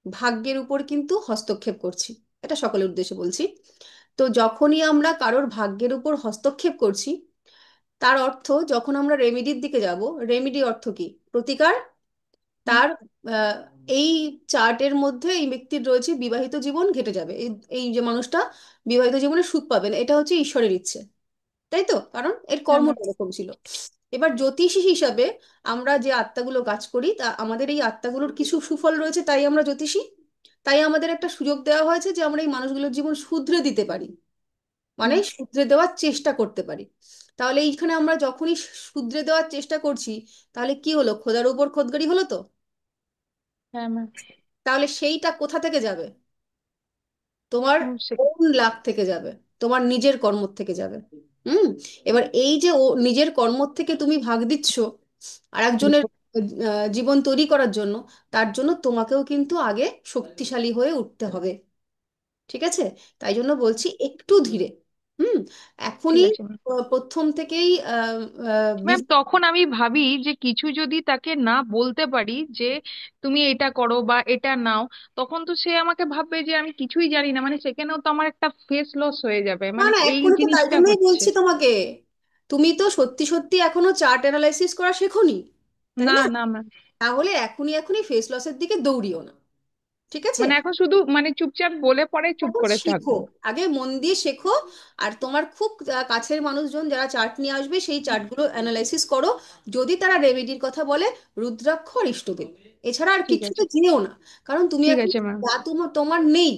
ভাগ্যের উপর কিন্তু হস্তক্ষেপ করছি, এটা সকলের উদ্দেশ্যে বলছি। তো যখনই আমরা কারোর ভাগ্যের উপর হস্তক্ষেপ করছি, তার অর্থ যখন আমরা রেমিডির দিকে যাব, রেমিডি অর্থ কি? প্রতিকার। হুম। তার আহ, এই চার্টের মধ্যে এই ব্যক্তির রয়েছে বিবাহিত জীবন ঘেটে যাবে, এই এই যে মানুষটা বিবাহিত জীবনে সুখ পাবে না, এটা হচ্ছে ঈশ্বরের ইচ্ছে, তাই তো? কারণ এর হ্যাঁ ম্যাম। কর্মটা এরকম ছিল। এবার জ্যোতিষী হিসাবে আমরা যে আত্মাগুলো কাজ করি, তা আমাদের এই আত্মাগুলোর কিছু সুফল রয়েছে, তাই আমরা জ্যোতিষী। তাই আমাদের একটা সুযোগ দেওয়া হয়েছে যে আমরা এই মানুষগুলোর জীবন শুধরে দিতে পারি, মানে হুম। শুধরে দেওয়ার চেষ্টা করতে পারি। তাহলে এইখানে আমরা যখনই শুধরে দেওয়ার চেষ্টা করছি, তাহলে কি হলো? খোদার উপর খোদগাড়ি হলো তো। হ্যাঁ ম্যাম। তাহলে সেইটা কোথা থেকে যাবে? তোমার হুম, কোন লাখ থেকে যাবে? তোমার নিজের কর্ম থেকে যাবে। হুম। এবার এই যে ও নিজের কর্ম থেকে তুমি ভাগ দিচ্ছ আর একজনের জীবন তৈরি করার জন্য, তার জন্য তোমাকেও কিন্তু আগে শক্তিশালী হয়ে উঠতে হবে। ঠিক আছে? তাই জন্য বলছি একটু ধীরে। হুম। ঠিক এখনই আছে ম্যাম। প্রথম থেকেই ম্যাম তখন আমি ভাবি যে কিছু যদি তাকে না বলতে পারি যে তুমি এটা করো বা এটা নাও, তখন তো সে আমাকে ভাববে যে আমি কিছুই জানি না, মানে সেখানেও তো আমার একটা ফেস লস হয়ে যাবে, না মানে না, এই এক্ষুনি তো তাই জিনিসটা জন্যই হচ্ছে। বলছি তোমাকে, তুমি তো সত্যি সত্যি এখনো চার্ট অ্যানালাইসিস করা শেখোনি, তাই না না? না ম্যাম। তাহলে এখনই এখনই ফেস লসের দিকে দৌড়িও না। ঠিক আছে? মানে এখন শুধু মানে চুপচাপ বলে পরে চুপ এখন করে শেখো, থাকবো। আগে মন দিয়ে শেখো। আর তোমার খুব কাছের মানুষজন যারা চার্ট নিয়ে আসবে, সেই চার্টগুলো অ্যানালাইসিস করো। যদি তারা রেমেডির কথা বলে, রুদ্রাক্ষ আর ইষ্টদেব, এছাড়া আর ঠিক কিছুতে আছে। যেও না। কারণ তুমি ঠিক এখন আছে ম্যাম। যা তোমার তোমার নেই,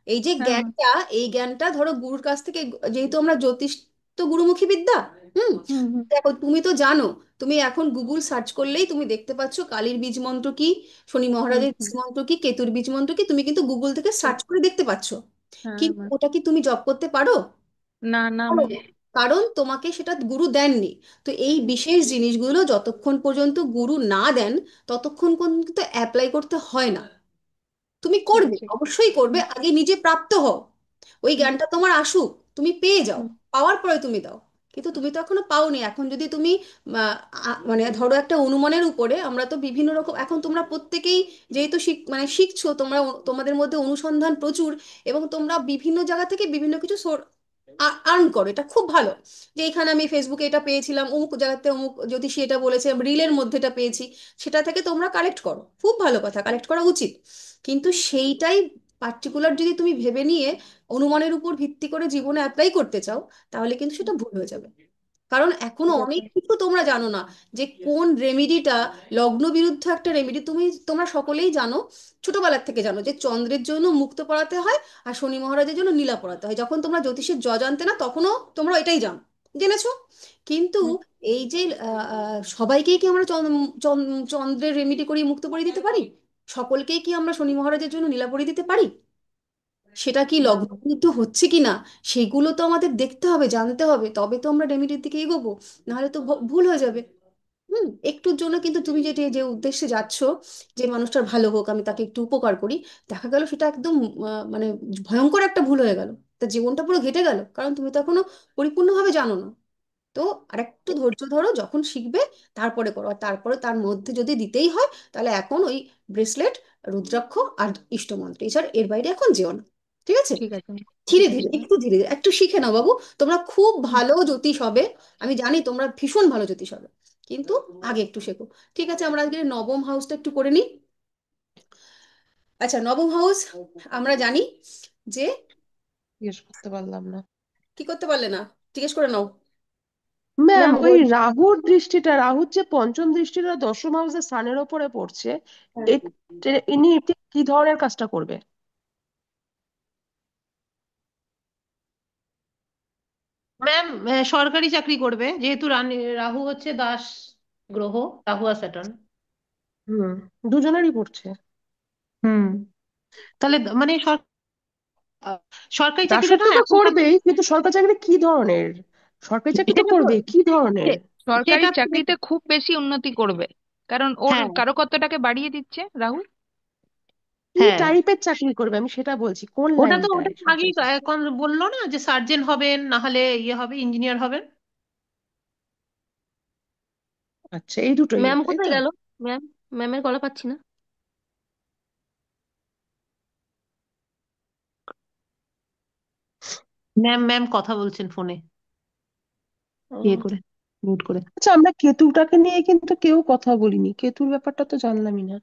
এই যে হ্যাঁ ম্যাম। জ্ঞানটা, এই জ্ঞানটা ধরো গুরুর কাছ থেকে, যেহেতু আমরা জ্যোতিষ তো গুরুমুখী বিদ্যা। হুম। হুম হুম। দেখো তুমি তো জানো, তুমি এখন গুগল সার্চ করলেই তুমি দেখতে পাচ্ছ কালীর বীজ মন্ত্র কি, শনি হুম মহারাজের বীজ হুম। মন্ত্র কি, কেতুর বীজ মন্ত্র কি, তুমি কিন্তু গুগল থেকে ঠিক। সার্চ করে দেখতে পাচ্ছ। হ্যাঁ কিন্তু ম্যাম। ওটা কি তুমি জব করতে পারো? না না পারো ম্যাম। না। কারণ তোমাকে সেটা গুরু দেননি। তো এই বিশেষ জিনিসগুলো যতক্ষণ পর্যন্ত গুরু না দেন, ততক্ষণ কিন্তু অ্যাপ্লাই করতে হয় না। তুমি ঠিক করবে, আছে। অবশ্যই করবে, হুম আগে নিজে প্রাপ্ত হও, ওই হুম জ্ঞানটা তোমার আসুক, তুমি পেয়ে যাও, হুম। পাওয়ার পরে তুমি দাও। কিন্তু তুমি তো এখনো পাওনি। এখন যদি তুমি মানে ধরো একটা অনুমানের উপরে, আমরা তো বিভিন্ন রকম, এখন তোমরা প্রত্যেকেই যেহেতু মানে শিখছো, তোমরা তোমাদের মধ্যে অনুসন্ধান প্রচুর, এবং তোমরা বিভিন্ন জায়গা থেকে বিভিন্ন কিছু আর্ন করো, এটা খুব ভালো। যে এখানে আমি ফেসবুকে এটা পেয়েছিলাম, অমুক জায়গাতে অমুক জ্যোতিষী এটা বলেছে, রিলের মধ্যে এটা পেয়েছি, সেটা থেকে তোমরা কালেক্ট করো, খুব ভালো কথা, কালেক্ট করা উচিত। কিন্তু সেইটাই পার্টিকুলার যদি তুমি ভেবে নিয়ে অনুমানের উপর ভিত্তি করে জীবনে অ্যাপ্লাই করতে চাও, তাহলে কিন্তু সেটা ভুল হয়ে যাবে। কারণ এখনো ঠিক আছে। অনেক কিছু তোমরা জানো না, যে কোন রেমেডিটা লগ্ন বিরুদ্ধ একটা রেমেডি। তোমরা সকলেই জানো, ছোটবেলার থেকে জানো যে চন্দ্রের জন্য মুক্ত পড়াতে হয়, আর শনি মহারাজের জন্য নীলা পড়াতে হয়। যখন তোমরা জ্যোতিষের জানতে না, তখনও তোমরা এটাই জেনেছো। কিন্তু হুম। এই যে সবাইকেই কি আমরা চন্দ্রের রেমেডি করিয়ে মুক্ত করে দিতে পারি? সকলকেই কি আমরা শনি মহারাজের জন্য নীলা পরিয়ে দিতে পারি? সেটা কি না লগ্ন ম্যাম। বিরুদ্ধ হচ্ছে কি না, সেগুলো তো আমাদের দেখতে হবে, জানতে হবে, তবে তো আমরা রেমেডির দিকে এগোবো। নাহলে তো ভুল হয়ে যাবে। হুম। একটুর জন্য কিন্তু তুমি যেটা যে উদ্দেশ্যে যাচ্ছ, যে মানুষটার ভালো হোক, আমি তাকে একটু উপকার করি, দেখা গেল সেটা একদম মানে ভয়ঙ্কর একটা ভুল হয়ে গেল, তার জীবনটা পুরো ঘেটে গেল, কারণ তুমি তো এখনো পরিপূর্ণভাবে জানো না। তো আরেকটু ধৈর্য ধরো, যখন শিখবে তারপরে করো। আর তারপরে তার মধ্যে যদি দিতেই হয়, তাহলে এখন ওই ব্রেসলেট, রুদ্রাক্ষ আর ইষ্টমন্ত্র, এছাড়া এর বাইরে এখন যেও না। ঠিক আছে? ঠিক আছে ম্যাম। ধীরে ঠিক ধীরে, আছে ম্যাম। একটু ধীরে ধীরে একটু শিখে নাও বাবু। তোমরা খুব হুম। ভালো জ্যোতিষ হবে, আমি জানি তোমরা ভীষণ ভালো জ্যোতিষ হবে, কিন্তু আগে একটু শেখো। ঠিক আছে, আমরা আজকে নবম হাউসটা একটু করে নিই। আচ্ছা, নবম হাউস আমরা জানি যে, জিজ্ঞেস করতে পারলাম না। কি করতে পারলে না? জিজ্ঞেস করে নাও। ম্যাম ম্যাম ওই বল। রাহুর যে পঞ্চম দৃষ্টিটা দশম হাউসে সানের ওপরে পড়ছে, ইনি ঠিক কি ধরনের কাজটা করবে? ম্যাম সরকারি চাকরি করবে, যেহেতু রাহু হচ্ছে দাস গ্রহ, রাহু আর স্যাটার্ন। হুম, দুজনেরই পড়ছে। হুম। তাহলে মানে আহ, সরকারি চাকরিটা দাসত্ব না তো এখনকার করবেই, কিন্তু সরকারি চাকরি কি ধরনের? সরকারি চাকরি তো সেটা তো করবে, কি ধরনের? সে সরকারি সেটা চাকরিতে খুব বেশি উন্নতি করবে, কারণ ওর হ্যাঁ, কারকত্বটাকে বাড়িয়ে দিচ্ছে রাহু। কি হ্যাঁ, টাইপের চাকরি করবে আমি সেটা বলছি, কোন ওটা লাইনটায় তো আগেই সরকারি চাকরি? বললো না যে সার্জেন হবেন, না হলে ইয়ে হবে, ইঞ্জিনিয়ার হবেন। আচ্ছা, এই দুটোই ম্যাম তাই কোথায় তো। গেল? ম্যাম, ম্যামের গলা পাচ্ছি না। ম্যাম ম্যাম কথা বলছেন ফোনে, ইয়ে ও, করে, মিউট করে। আচ্ছা, আমরা কেতুটাকে নিয়ে কিন্তু কেউ কথা বলিনি, কেতুর ব্যাপারটা তো জানলামই না।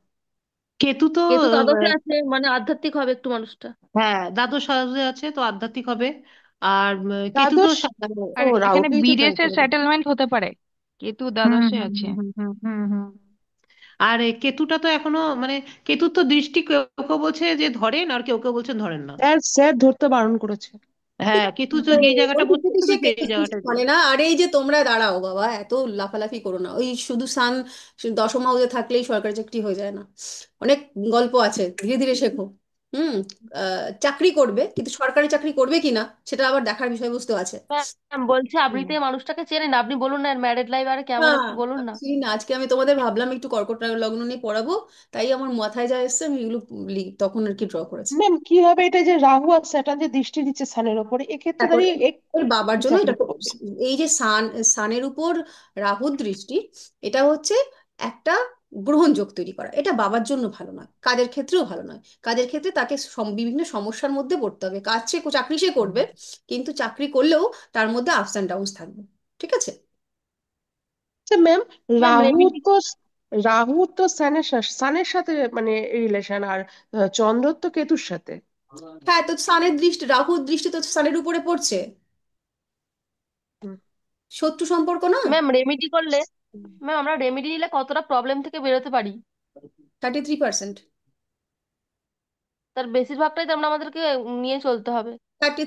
কেতু তো কেতু দ্বাদশে আহ, আছে, মানে আধ্যাত্মিক হবে একটু মানুষটা। হ্যাঁ, দ্বাদশ হাউসে আছে তো আধ্যাত্মিক হবে। আর কেতু তো দ্বাদশ, ও আর এখানে রাহুকেই তো বিদেশের জয়েন করে। সেটেলমেন্ট হতে পারে, কেতু হুম দ্বাদশে হুম আছে। হুম হুম হুম হুম। আর কেতুটা তো এখনো মানে, কেতুর তো দৃষ্টি কেউ কেউ বলছে যে ধরেন, আর কেউ কেউ বলছেন ধরেন না। স্যার স্যার ধরতে বারণ করেছে। হ্যাঁ, কেতু তো ওই যেই ওই জায়গাটা বসে জিনিসে শুধু সেই কিছু জায়গাটায় মানে যায়। না, আর এই যে তোমরা দাঁড়াও বাবা, এত লাফালাফি করো না, ওই শুধু সান দশম হাউসে থাকলেই সরকারি চাকরি হয়ে যায় না। অনেক গল্প আছে, ধীরে ধীরে শেখো। হুম। চাকরি করবে, কিন্তু সরকারি চাকরি করবে কিনা সেটা আবার দেখার বিষয়বস্তু আছে। ম্যাম বলছে, আপনি হুম। তো এই মানুষটাকে চেনেন, আপনি বলুন না ম্যারেড লাইফ আর না, কেমন একটু বলুন না। চিনি না, আজকে আমি তোমাদের ভাবলাম একটু কর্কট লগ্ন নিয়ে পড়াবো, তাই আমার মাথায় যা এসছে আমি এগুলো তখন আর কি ড্র করেছি। ম্যাম কি হবে এটা যে রাহু আর স্যাটার্ন যে দৃষ্টি দিচ্ছে সানের ওপরে, এক্ষেত্রে দেখো, দাঁড়িয়ে ওর বাবার কি জন্য চাকরি এটা করবে? এই যে সানের উপর রাহুর দৃষ্টি, এটা হচ্ছে একটা গ্রহণযোগ তৈরি করা, এটা বাবার জন্য ভালো নয়, কাজের ক্ষেত্রেও ভালো নয়। কাজের ক্ষেত্রে তাকে বিভিন্ন সমস্যার মধ্যে পড়তে হবে, চাকরি সে করবে, কিন্তু চাকরি করলেও তার মধ্যে আপস অ্যান্ড ডাউনস থাকবে। ঠিক আছে। আচ্ছা ম্যাম, ম্যাম রাহু রেমিডি। তো রাহু তো সানের সাথে মানে রিলেশন, আর চন্দ্র তো কেতুর সাথে। হ্যাঁ, তো সানের দৃষ্টি, রাহুর দৃষ্টি তো সানের উপরে পড়ছে, হুম। শত্রু সম্পর্ক না। ম্যাম রেমিডি করলে, ম্যাম আমরা রেমিডি নিলে কতটা প্রবলেম থেকে বেরোতে পারি? 33%। তার বেশিরভাগটাই তো আমরা আমাদেরকে নিয়ে চলতে হবে।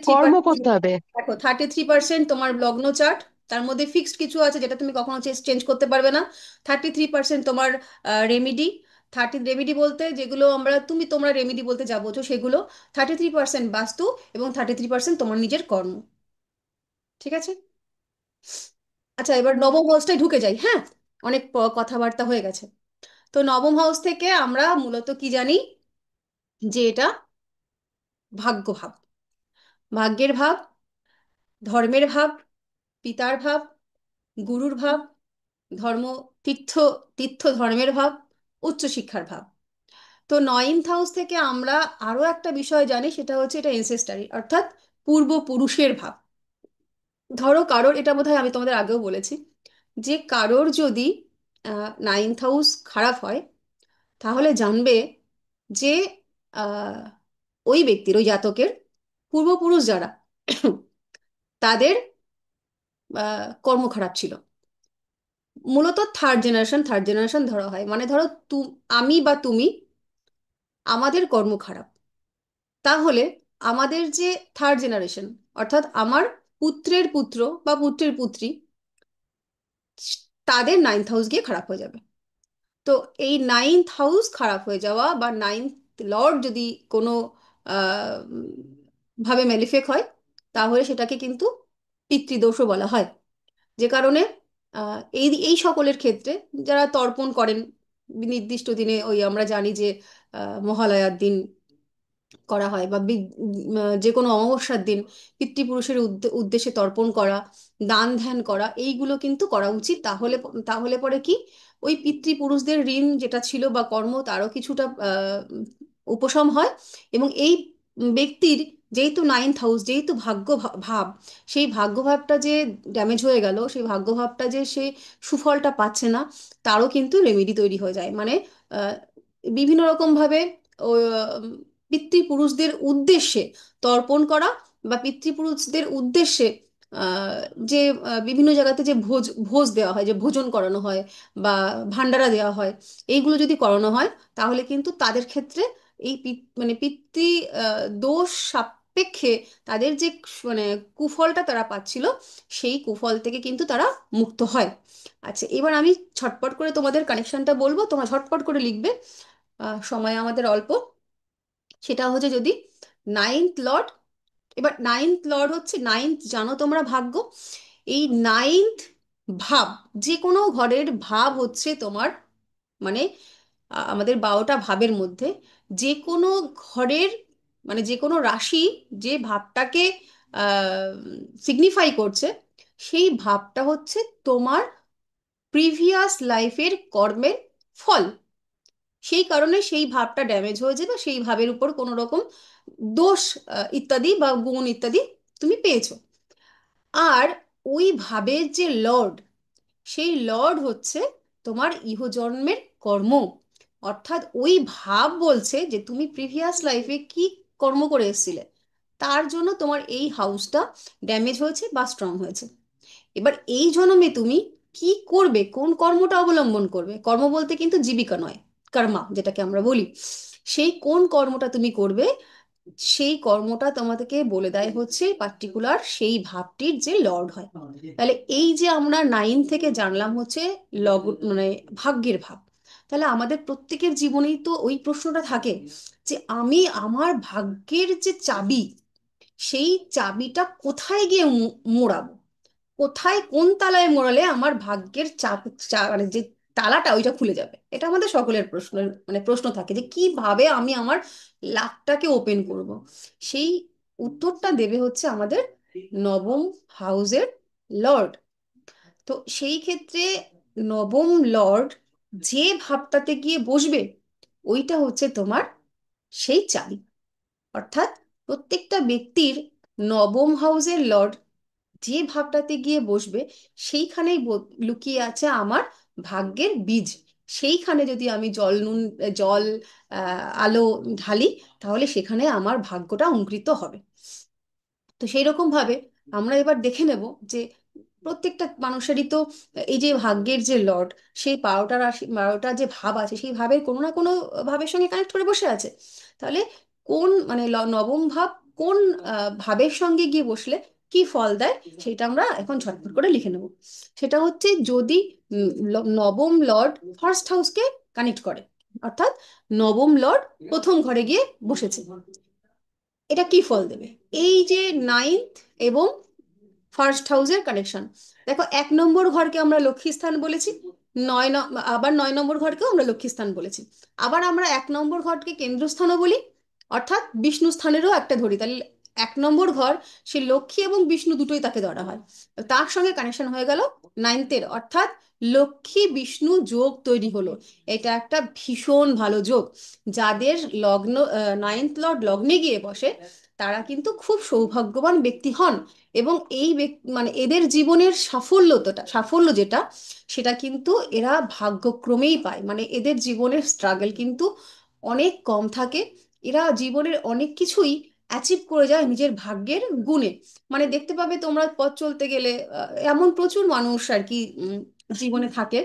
কর্ম 33%। করতে হবে। দেখো, 33% তোমার লগ্ন চার্ট, তার মধ্যে ফিক্সড কিছু আছে যেটা তুমি কখনো চেঞ্জ করতে পারবে না। 33% তোমার রেমিডি। রেমিডি বলতে যেগুলো তোমরা রেমিডি বলতে যা বোঝো সেগুলো। 33% বাস্তু, এবং 33% তোমার নিজের কর্ম। ঠিক আছে। আচ্ছা, এবার নবম হাউসটাই ঢুকে যাই, হ্যাঁ। অনেক কথাবার্তা হয়ে গেছে। তো নবম হাউস থেকে আমরা মূলত কি জানি, যে এটা ভাগ্য ভাব, ভাগ্যের ভাব, ধর্মের ভাব, পিতার ভাব, গুরুর ভাব, ধর্ম, তীর্থ তীর্থ ধর্মের ভাব, উচ্চশিক্ষার ভাব। তো নাইন্থ হাউস থেকে আমরা আরো একটা বিষয় জানি, সেটা হচ্ছে এটা এনসেস্টারি, অর্থাৎ পূর্বপুরুষের ভাব। ধরো কারোর, এটা বোধহয় আমি তোমাদের আগেও বলেছি, যে কারোর যদি নাইন্থ হাউস খারাপ হয়, তাহলে জানবে যে আহ, ওই ব্যক্তির, ওই জাতকের পূর্বপুরুষ যারা, তাদের কর্ম খারাপ ছিল। মূলত থার্ড জেনারেশন ধরা হয়, মানে ধরো আমি বা তুমি, আমাদের কর্ম খারাপ, তাহলে আমাদের যে থার্ড জেনারেশন, অর্থাৎ আমার পুত্রের পুত্র বা পুত্রের পুত্রী, তাদের নাইন্থ হাউস গিয়ে খারাপ হয়ে যাবে। তো এই নাইন্থ হাউস খারাপ হয়ে যাওয়া, বা নাইন্থ লর্ড যদি কোনো আহ, ভাবে ম্যালিফেক হয়, তাহলে সেটাকে কিন্তু পিতৃদোষও বলা হয়। যে কারণে এই এই সকলের ক্ষেত্রে যারা তর্পণ করেন নির্দিষ্ট দিনে, ওই আমরা জানি যে মহালয়ার দিন করা হয়, বা যে কোনো অমাবস্যার দিন পিতৃপুরুষের উদ্দেশ্যে তর্পণ করা, দান ধ্যান করা, এইগুলো কিন্তু করা উচিত। তাহলে তাহলে পরে কি, ওই পিতৃপুরুষদের ঋণ যেটা ছিল বা কর্ম, তারও কিছুটা উপশম হয়। এবং এই ব্যক্তির, যেহেতু নাইন্থ হাউস, যেহেতু ভাগ্য ভাব, সেই ভাগ্য ভাবটা যে ড্যামেজ হয়ে গেল, সেই ভাগ্য ভাবটা যে সে সুফলটা পাচ্ছে না, তারও কিন্তু রেমেডি তৈরি হয়ে যায়। মানে আহ, বিভিন্ন রকম ভাবে পিতৃপুরুষদের উদ্দেশ্যে তর্পণ করা, বা পিতৃপুরুষদের উদ্দেশ্যে আহ, যে বিভিন্ন জায়গাতে যে ভোজ ভোজ দেওয়া হয়, যে ভোজন করানো হয় বা ভান্ডারা দেওয়া হয়, এইগুলো যদি করানো হয় তাহলে কিন্তু তাদের ক্ষেত্রে এই মানে পিতৃ দোষ সাপেক্ষে তাদের যে মানে কুফলটা তারা পাচ্ছিল, সেই কুফল থেকে কিন্তু তারা মুক্ত হয়। আচ্ছা, এবার আমি ছটপট করে তোমাদের কানেকশনটা বলবো, তোমরা ঝটপট করে লিখবে, সময় আমাদের অল্প। সেটা হচ্ছে যদি নাইন্থ লর্ড, এবার নাইন্থ লর্ড হচ্ছে নাইন্থ, জানো তোমরা ভাগ্য, এই নাইন্থ ভাব, যে কোনো ঘরের ভাব হচ্ছে তোমার মানে আমাদের 12টা ভাবের মধ্যে যে কোনো ঘরের মানে যে কোনো রাশি যে ভাবটাকে সিগনিফাই করছে, সেই ভাবটা হচ্ছে তোমার প্রিভিয়াস লাইফের কর্মের ফল। সেই কারণে সেই ভাবটা ড্যামেজ হয়েছে বা সেই ভাবের উপর কোনো রকম দোষ ইত্যাদি বা গুণ ইত্যাদি তুমি পেয়েছো। আর ওই ভাবের যে লর্ড, সেই লর্ড হচ্ছে তোমার ইহজন্মের কর্ম। অর্থাৎ ওই ভাব বলছে যে তুমি প্রিভিয়াস লাইফে কি কর্ম করে এসেছিলে, তার জন্য তোমার এই হাউসটা ড্যামেজ হয়েছে বা স্ট্রং হয়েছে। এবার এই জন্মে তুমি কি করবে, কোন কর্মটা অবলম্বন করবে, কর্ম বলতে কিন্তু জীবিকা নয়, কর্মা যেটাকে আমরা বলি, সেই কোন কর্মটা তুমি করবে, সেই কর্মটা তোমাদেরকে বলে দেয় হচ্ছে পার্টিকুলার সেই ভাবটির যে লর্ড হয়। তাহলে এই যে আমরা 9 থেকে জানলাম হচ্ছে লগ মানে ভাগ্যের ভাব, তাহলে আমাদের প্রত্যেকের জীবনেই তো ওই প্রশ্নটা থাকে যে আমি আমার ভাগ্যের যে চাবি, সেই চাবিটা কোথায় গিয়ে মোড়াবো, কোথায় কোন তালায় মোড়ালে আমার ভাগ্যের মানে যে তালাটা ওইটা খুলে যাবে। এটা আমাদের সকলের প্রশ্ন, মানে প্রশ্ন থাকে যে কিভাবে আমি আমার লাকটাকে ওপেন করব। সেই উত্তরটা দেবে হচ্ছে আমাদের নবম হাউসের লর্ড। তো সেই ক্ষেত্রে নবম লর্ড যে ভাবটাতে গিয়ে বসবে, ওইটা হচ্ছে তোমার সেই চাবি। অর্থাৎ প্রত্যেকটা ব্যক্তির নবম হাউসের লর্ড যে ভাবটাতে গিয়ে বসবে, সেইখানেই লুকিয়ে আছে আমার ভাগ্যের বীজ। সেইখানে যদি আমি জল নুন জল আলো ঢালি, তাহলে সেখানে আমার ভাগ্যটা অঙ্কিত হবে। তো সেই রকম ভাবে আমরা এবার দেখে নেব যে প্রত্যেকটা মানুষেরই তো এই যে ভাগ্যের যে লর্ড, সেই 12টা রাশি 12টা যে ভাব আছে, সেই ভাবের কোনো না কোনো ভাবের সঙ্গে কানেক্ট করে বসে আছে। তাহলে কোন মানে নবম ভাব কোন ভাবের সঙ্গে গিয়ে বসলে কি ফল দেয়, সেটা আমরা এখন ঝটপট করে লিখে নেব। সেটা হচ্ছে যদি নবম লর্ড ফার্স্ট হাউসকে কানেক্ট করে, অর্থাৎ নবম লর্ড প্রথম ঘরে গিয়ে বসেছে, এটা কি ফল দেবে। এই যে নাইন্থ এবং ফার্স্ট হাউসের কানেকশন, দেখো 1 নম্বর ঘরকে আমরা লক্ষ্মী স্থান বলেছি, আবার 9 নম্বর ঘরকেও আমরা লক্ষ্মী স্থান বলেছি। আবার আমরা 1 নম্বর ঘরকে কেন্দ্রস্থানও বলি, অর্থাৎ বিষ্ণু স্থানেরও একটা ধরি। তাহলে 1 নম্বর ঘর সে লক্ষ্মী এবং বিষ্ণু দুটোই তাকে ধরা হয়, তার সঙ্গে কানেকশন হয়ে গেল নাইনথের, অর্থাৎ লক্ষ্মী বিষ্ণু যোগ তৈরি হলো। এটা একটা ভীষণ ভালো যোগ। যাদের লগ্ন নাইন্থ লর্ড লগ্নে গিয়ে বসে, তারা কিন্তু খুব সৌভাগ্যবান ব্যক্তি হন। এবং এই মানে এদের জীবনের সাফল্য যেটা, সেটা কিন্তু এরা ভাগ্যক্রমেই পায়। মানে এদের জীবনের স্ট্রাগল কিন্তু অনেক কম থাকে, এরা জীবনের অনেক কিছুই অ্যাচিভ করে যায় নিজের ভাগ্যের গুণে। মানে দেখতে পাবে তোমরা পথ চলতে গেলে এমন প্রচুর মানুষ আর কি জীবনে থাকে,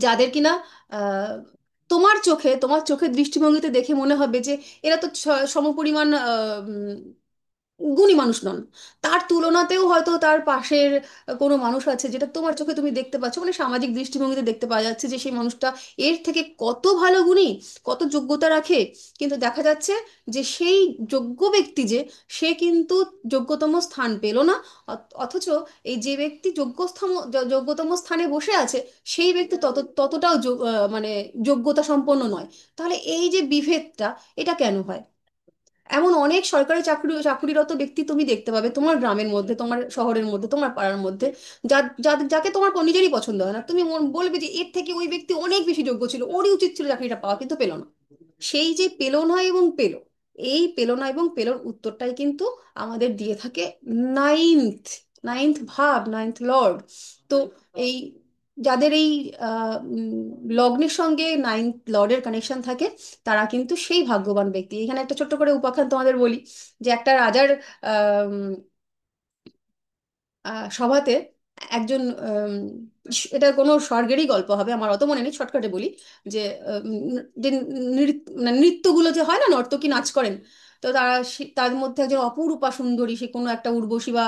যাদের কিনা আহ, তোমার চোখের দৃষ্টিভঙ্গিতে দেখে মনে হবে যে এরা তো সমপরিমাণ গুণী মানুষ নন। তার তুলনাতেও হয়তো তার পাশের কোনো মানুষ আছে যেটা তোমার চোখে তুমি দেখতে পাচ্ছ, মানে সামাজিক দৃষ্টিভঙ্গিতে দেখতে পাওয়া যাচ্ছে যে সেই মানুষটা এর থেকে কত ভালো গুণী, কত যোগ্যতা রাখে। কিন্তু দেখা যাচ্ছে যে সেই যোগ্য ব্যক্তি যে, সে কিন্তু যোগ্যতম স্থান পেল না। অথচ এই যে ব্যক্তি যোগ্যতম স্থানে বসে আছে, সেই ব্যক্তি ততটাও মানে যোগ্যতা সম্পন্ন নয়। তাহলে এই যে বিভেদটা, এটা কেন হয়? এমন অনেক সরকারি চাকরিরত ব্যক্তি তুমি দেখতে পাবে তোমার গ্রামের মধ্যে, তোমার শহরের মধ্যে, তোমার পাড়ার মধ্যে, যাকে তোমার নিজেরই পছন্দ হয় না। তুমি বলবে যে এর থেকে ওই ব্যক্তি অনেক বেশি যোগ্য ছিল, ওরই উচিত ছিল চাকরিটা পাওয়া, কিন্তু পেলো না। সেই যে পেলো না এবং পেলো, এই পেলো না এবং পেলোর উত্তরটাই কিন্তু আমাদের দিয়ে থাকে নাইন্থ নাইন্থ ভাব, নাইন্থ লর্ড। তো এই যাদের এই লগ্নের সঙ্গে নাইন্থ লর্ডের কানেকশন থাকে, তারা কিন্তু সেই ভাগ্যবান ব্যক্তি। এখানে একটা ছোট্ট করে উপাখ্যান তোমাদের বলি, যে একটা রাজার আহ সভাতে একজন এটা কোনো স্বর্গেরই গল্প হবে, আমার অত মনে নেই, শর্টকাটে বলি যে যে মানে নৃত্যগুলো যে হয় না, নর্তকী নাচ করেন, তো তারা তার মধ্যে একজন অপরূপা সুন্দরী, সে কোনো একটা উর্বশী বা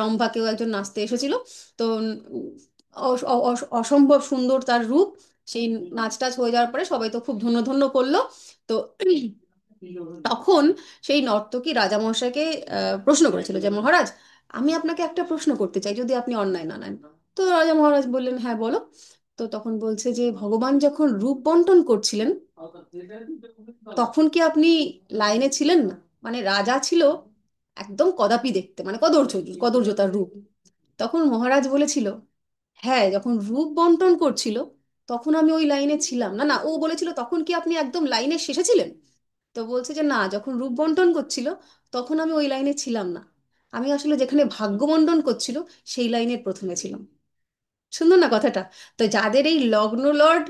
রম্ভা কেউ একজন নাচতে এসেছিল। তো অসম্ভব সুন্দর তার রূপ। সেই নাচ টাচ হয়ে যাওয়ার পরে সবাই তো খুব ধন্য ধন্য করলো। তো তখন সেই নর্তকী রাজামশাইকে প্রশ্ন করেছিল যে, মহারাজ, আমি আপনাকে একটা প্রশ্ন করতে চাই, যদি আপনি অন্যায় না নেন। তো রাজা মহারাজ বললেন, হ্যাঁ বলো। তো তখন বলছে যে, ভগবান যখন রূপ বন্টন করছিলেন, তখন কি আপনি লাইনে ছিলেন না? মানে রাজা ছিল একদম কদাপি দেখতে, মানে কদর্য, কদর্য তার রূপ। তখন মহারাজ বলেছিল, হ্যাঁ, যখন রূপ বন্টন করছিল তখন আমি ওই লাইনে ছিলাম না। না, ও বলেছিল, তখন কি আপনি একদম লাইনের শেষে ছিলেন? তো বলছে যে, না, যখন রূপ বন্টন করছিল তখন আমি ওই লাইনে ছিলাম না। আমি আসলে যেখানে ভাগ্য বন্টন করছিল সেই লাইনের প্রথমে ছিলাম। সুন্দর না কথাটা? তো যাদের এই লগ্ন লর্ড,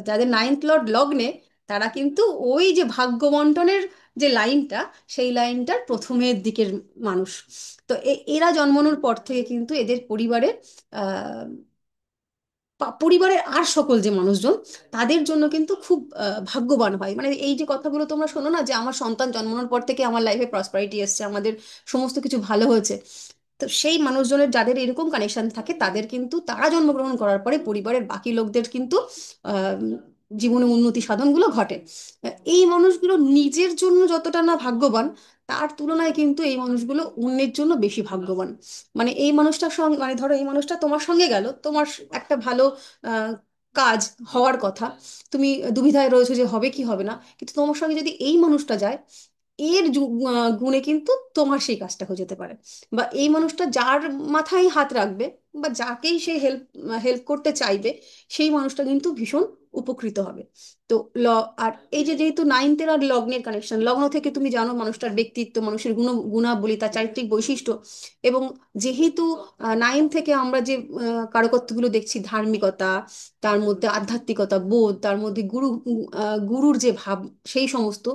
যাদের নাইন্থ লর্ড লগ্নে, তারা কিন্তু ওই যে ভাগ্য বন্টনের যে লাইনটা, সেই লাইনটার প্রথমের দিকের মানুষ। তো এরা জন্মানোর পর থেকে কিন্তু এদের পরিবারে পরিবারের আর সকল যে মানুষজন, তাদের জন্য কিন্তু খুব ভাগ্যবান হয়। মানে এই যে কথাগুলো তোমরা শোনো না, যে আমার সন্তান জন্মানোর পর থেকে আমার লাইফে প্রসপারিটি এসছে, আমাদের সমস্ত কিছু ভালো হয়েছে। তো সেই মানুষজনের যাদের এরকম কানেকশন থাকে, তাদের কিন্তু তারা জন্মগ্রহণ করার পরে পরিবারের বাকি লোকদের কিন্তু আহ, জীবনে উন্নতি সাধনগুলো ঘটে। এই মানুষগুলো নিজের জন্য যতটা না ভাগ্যবান, তার তুলনায় কিন্তু এই মানুষগুলো অন্যের জন্য বেশি ভাগ্যবান। মানে এই মানুষটার সঙ্গে, মানে ধরো এই মানুষটা তোমার সঙ্গে গেল, তোমার একটা ভালো আহ, কাজ হওয়ার কথা, তুমি দুবিধায় রয়েছো যে হবে কি হবে না, কিন্তু তোমার সঙ্গে যদি এই মানুষটা যায়, এর গুণে কিন্তু তোমার সেই কাজটা হয়ে যেতে পারে। বা এই মানুষটা যার মাথায় হাত রাখবে, বা যাকেই সে হেল্প হেল্প করতে চাইবে, সেই মানুষটা কিন্তু ভীষণ উপকৃত হবে। তো ল আর এই যে যেহেতু নাইনথের আর লগ্নের কানেকশন, লগ্ন থেকে তুমি জানো মানুষটার ব্যক্তিত্ব, মানুষের গুণাবলী, তার চারিত্রিক বৈশিষ্ট্য। এবং যেহেতু নাইন থেকে আমরা যে কারকত্বগুলো দেখছি, ধার্মিকতা, তার মধ্যে আধ্যাত্মিকতা বোধ, তার মধ্যে গুরুর যে ভাব, সেই সমস্ত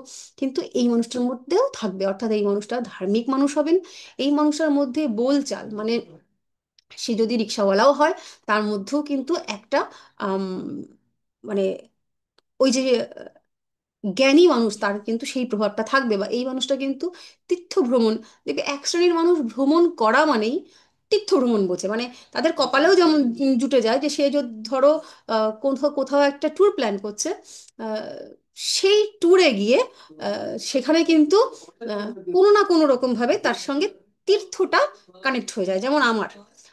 কিন্তু এই মানুষটার মধ্যেও থাকবে। অর্থাৎ এই মানুষটা ধার্মিক মানুষ হবেন। এই মানুষটার মধ্যে বোলচাল, মানে সে যদি রিক্সাওয়ালাও হয়, তার মধ্যেও কিন্তু একটা আম, মানে ওই যে জ্ঞানী মানুষ, তার কিন্তু সেই প্রভাবটা থাকবে। বা এই মানুষটা কিন্তু তীর্থ ভ্রমণ, দেখবে এক শ্রেণীর মানুষ ভ্রমণ করা মানেই তীর্থ ভ্রমণ বোঝে। মানে তাদের কপালেও যেমন জুটে যায় যে সে যদি ধরো কোথাও কোথাও একটা ট্যুর প্ল্যান করছে, আহ, সেই ট্যুরে গিয়ে সেখানে কিন্তু কোনো না কোনো রকম ভাবে তার সঙ্গে তীর্থটা কানেক্ট হয়ে যায়। যেমন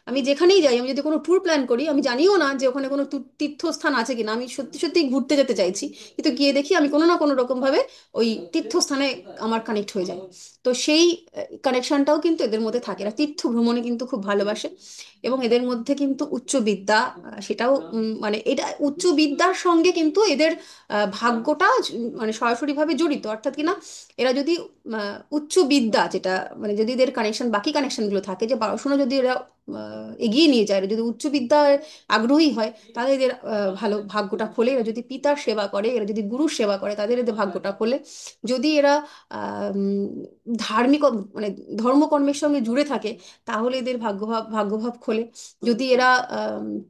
আমি যেখানেই যাই, আমি যদি কোনো ট্যুর প্ল্যান করি, আমি জানিও না যে ওখানে কোনো তীর্থস্থান আছে কিনা, আমি সত্যি সত্যি ঘুরতে যেতে চাইছি, কিন্তু গিয়ে দেখি আমি কোনো না কোনো রকম ভাবে ওই তীর্থস্থানে আমার কানেক্ট হয়ে যায়। তো সেই কানেকশনটাও কিন্তু এদের মধ্যে থাকে। এরা তীর্থ ভ্রমণে কিন্তু খুব ভালোবাসে। এবং এদের মধ্যে কিন্তু উচ্চ বিদ্যা, সেটাও মানে এটা উচ্চ বিদ্যার সঙ্গে কিন্তু এদের ভাগ্যটা মানে সরাসরিভাবে জড়িত। অর্থাৎ কি না, এরা যদি উচ্চ বিদ্যা যেটা, মানে যদি এদের কানেকশন, বাকি কানেকশনগুলো থাকে, যে পড়াশোনা যদি এরা এগিয়ে নিয়ে যায়, এরা যদি উচ্চ বিদ্যায় আগ্রহী হয়, তাহলে এদের ভালো ভাগ্যটা খোলে। এরা যদি পিতার সেবা করে, এরা যদি গুরুর সেবা করে, তাদের এদের ভাগ্যটা খোলে। যদি এরা ধার্মিক, মানে ধর্মকর্মের সঙ্গে জুড়ে থাকে, তাহলে এদের ভাগ্যভাব খোলে। যদি এরা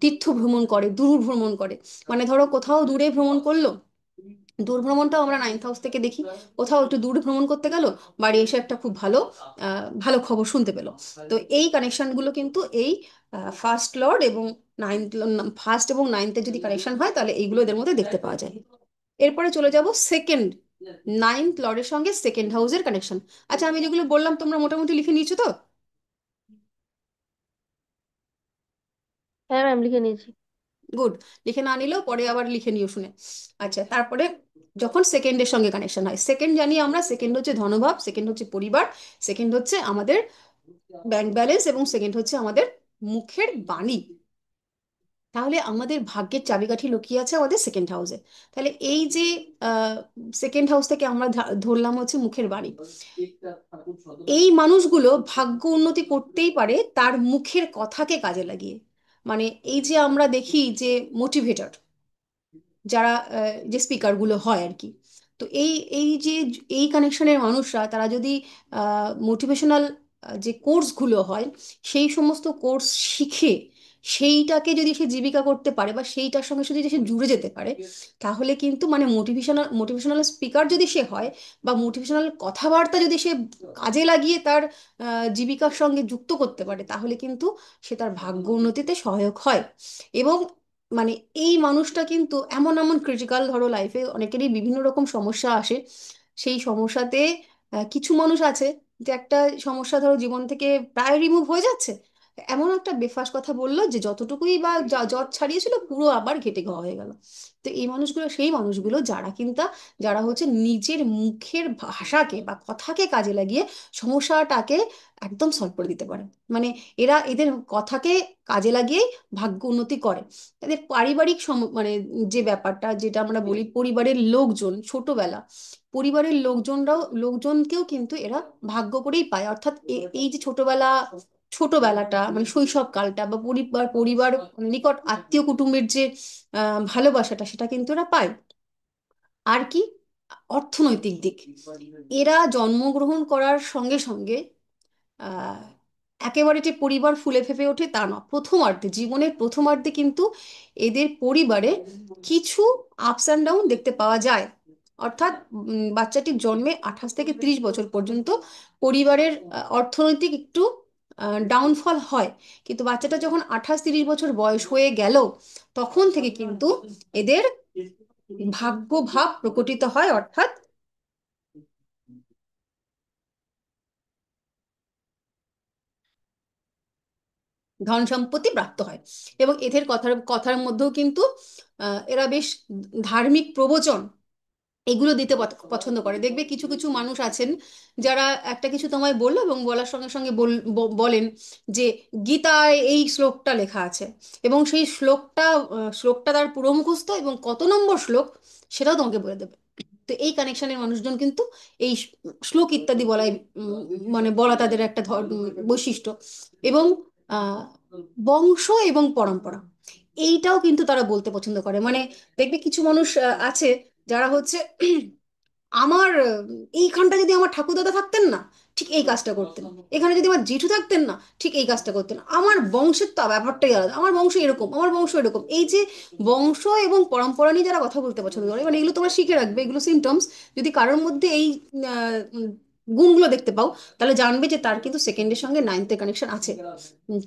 তীর্থ ভ্রমণ করে, দূর ভ্রমণ করে, মানে ধরো কোথাও দূরে ভ্রমণ করলো, দূর ভ্রমণটাও আমরা নাইন্থ হাউস থেকে দেখি। কোথাও একটু দূরে ভ্রমণ করতে গেল, বাড়ি এসে একটা খুব ভালো ভালো খবর শুনতে পেলো। তো এই কানেকশনগুলো কিন্তু এই ফার্স্ট লর্ড এবং নাইন্থ, ফার্স্ট এবং নাইন্থের যদি কানেকশন হয়, তাহলে এইগুলো এদের মধ্যে দেখতে পাওয়া যায়। এরপরে চলে যাব সেকেন্ড, নাইন্থ লর্ডের সঙ্গে সেকেন্ড হাউসের কানেকশন। আচ্ছা, আমি যেগুলো বললাম তোমরা মোটামুটি লিখে নিয়েছো তো? হ্যাঁ ম্যাম, লিখে নিয়েছি। গুড। লিখে না নিলেও পরে আবার লিখে নিও শুনে। আচ্ছা, তারপরে যখন সেকেন্ডের সঙ্গে কানেকশন হয়, সেকেন্ড জানি আমরা, সেকেন্ড হচ্ছে ধনভাব, সেকেন্ড হচ্ছে পরিবার, সেকেন্ড হচ্ছে আমাদের ব্যাংক ব্যালেন্স, এবং সেকেন্ড হচ্ছে আমাদের মুখের বাণী। তাহলে আমাদের ভাগ্যের চাবিকাঠি লুকিয়ে আছে আমাদের সেকেন্ড হাউসে। তাহলে এই যে সেকেন্ড হাউস থেকে আমরা ধরলাম হচ্ছে মুখের বাণী, এই মানুষগুলো ভাগ্য উন্নতি করতেই পারে তার মুখের কথাকে কাজে লাগিয়ে। মানে এই যে আমরা দেখি যে মোটিভেটর যারা যে স্পিকারগুলো হয় আর কি, তো এই এই যে এই কানেকশনের মানুষরা, তারা যদি মোটিভেশনাল যে কোর্সগুলো হয় সেই সমস্ত কোর্স শিখে সেইটাকে যদি সে জীবিকা করতে পারে বা সেইটার সঙ্গে যদি সে জুড়ে যেতে পারে, তাহলে কিন্তু মানে মোটিভেশনাল স্পিকার যদি সে হয় বা মোটিভেশনাল কথাবার্তা যদি সে কাজে লাগিয়ে তার জীবিকার সঙ্গে যুক্ত করতে পারে, তাহলে কিন্তু সে তার ভাগ্য উন্নতিতে সহায়ক হয়। এবং মানে এই মানুষটা কিন্তু এমন এমন ক্রিটিক্যাল, ধরো লাইফে অনেকেরই বিভিন্ন রকম সমস্যা আসে, সেই সমস্যাতে কিছু মানুষ আছে যে একটা সমস্যা ধরো জীবন থেকে প্রায় রিমুভ হয়ে যাচ্ছে, এমন একটা বেফাস কথা বললো যে যতটুকুই বা জ্বর ছাড়িয়েছিল পুরো আবার ঘেটে ঘ হয়ে গেল। তো এই মানুষগুলো সেই মানুষগুলো যারা হচ্ছে নিজের মুখের ভাষাকে বা কথাকে কাজে লাগিয়ে সমস্যাটাকে একদম সলভ করে দিতে পারে। মানে এদের কথাকে কাজে লাগিয়েই ভাগ্য উন্নতি করে। এদের পারিবারিক মানে যে ব্যাপারটা যেটা আমরা বলি পরিবারের লোকজন, ছোটবেলা পরিবারের লোকজনকেও কিন্তু এরা ভাগ্য করেই পায়। অর্থাৎ এই যে ছোটবেলাটা মানে শৈশব কালটা বা পরিবার মানে নিকট আত্মীয় কুটুম্বের যে ভালোবাসাটা, সেটা কিন্তু এরা পায়। আর কি, অর্থনৈতিক দিক, এরা জন্মগ্রহণ করার সঙ্গে সঙ্গে আহ, একেবারে যে পরিবার ফুলে ফেঁপে ওঠে তা না, প্রথমার্ধে জীবনের প্রথমার্ধে কিন্তু এদের পরিবারে কিছু আপস অ্যান্ড ডাউন দেখতে পাওয়া যায়। অর্থাৎ বাচ্চাটির জন্মে 28 থেকে 30 বছর পর্যন্ত পরিবারের অর্থনৈতিক একটু ডাউনফল হয়, কিন্তু বাচ্চাটা যখন 28-30 বছর বয়স হয়ে গেল, তখন থেকে কিন্তু এদের ভাগ্য ভাব প্রকটিত হয়। অর্থাৎ ধন সম্পত্তি প্রাপ্ত হয়। এবং এদের কথার কথার মধ্যেও কিন্তু এরা বেশ ধার্মিক প্রবচন এগুলো দিতে পছন্দ করে। দেখবে কিছু কিছু মানুষ আছেন যারা একটা কিছু তোমায় বললো এবং বলার সঙ্গে সঙ্গে বলেন যে গীতায় এই শ্লোকটা লেখা আছে, এবং সেই শ্লোকটা তার পুরো মুখস্থ এবং কত নম্বর শ্লোক সেটাও তোমাকে বলে দেবে। তো এই কানেকশনের মানুষজন কিন্তু এই শ্লোক ইত্যাদি মানে বলা তাদের একটা বৈশিষ্ট্য। এবং আহ বংশ এবং পরম্পরা এইটাও কিন্তু তারা বলতে পছন্দ করে। মানে দেখবে কিছু মানুষ আছে যারা হচ্ছে আমার এইখানটা যদি আমার ঠাকুরদাদা থাকতেন না, ঠিক এই কাজটা করতেন, এখানে যদি আমার জেঠু থাকতেন না, ঠিক এই কাজটা করতেন, আমার বংশের তো ব্যাপারটাই আলাদা, আমার বংশ এরকম, আমার বংশ এরকম। এই যে বংশ এবং পরম্পরা নিয়ে যারা কথা বলতে পছন্দ করে, মানে এগুলো তোমরা শিখে রাখবে, এগুলো সিমটমস। যদি কারোর মধ্যে এই গুণগুলো দেখতে পাও, তাহলে জানবে যে তার কিন্তু সেকেন্ডের সঙ্গে নাইনথের কানেকশন আছে।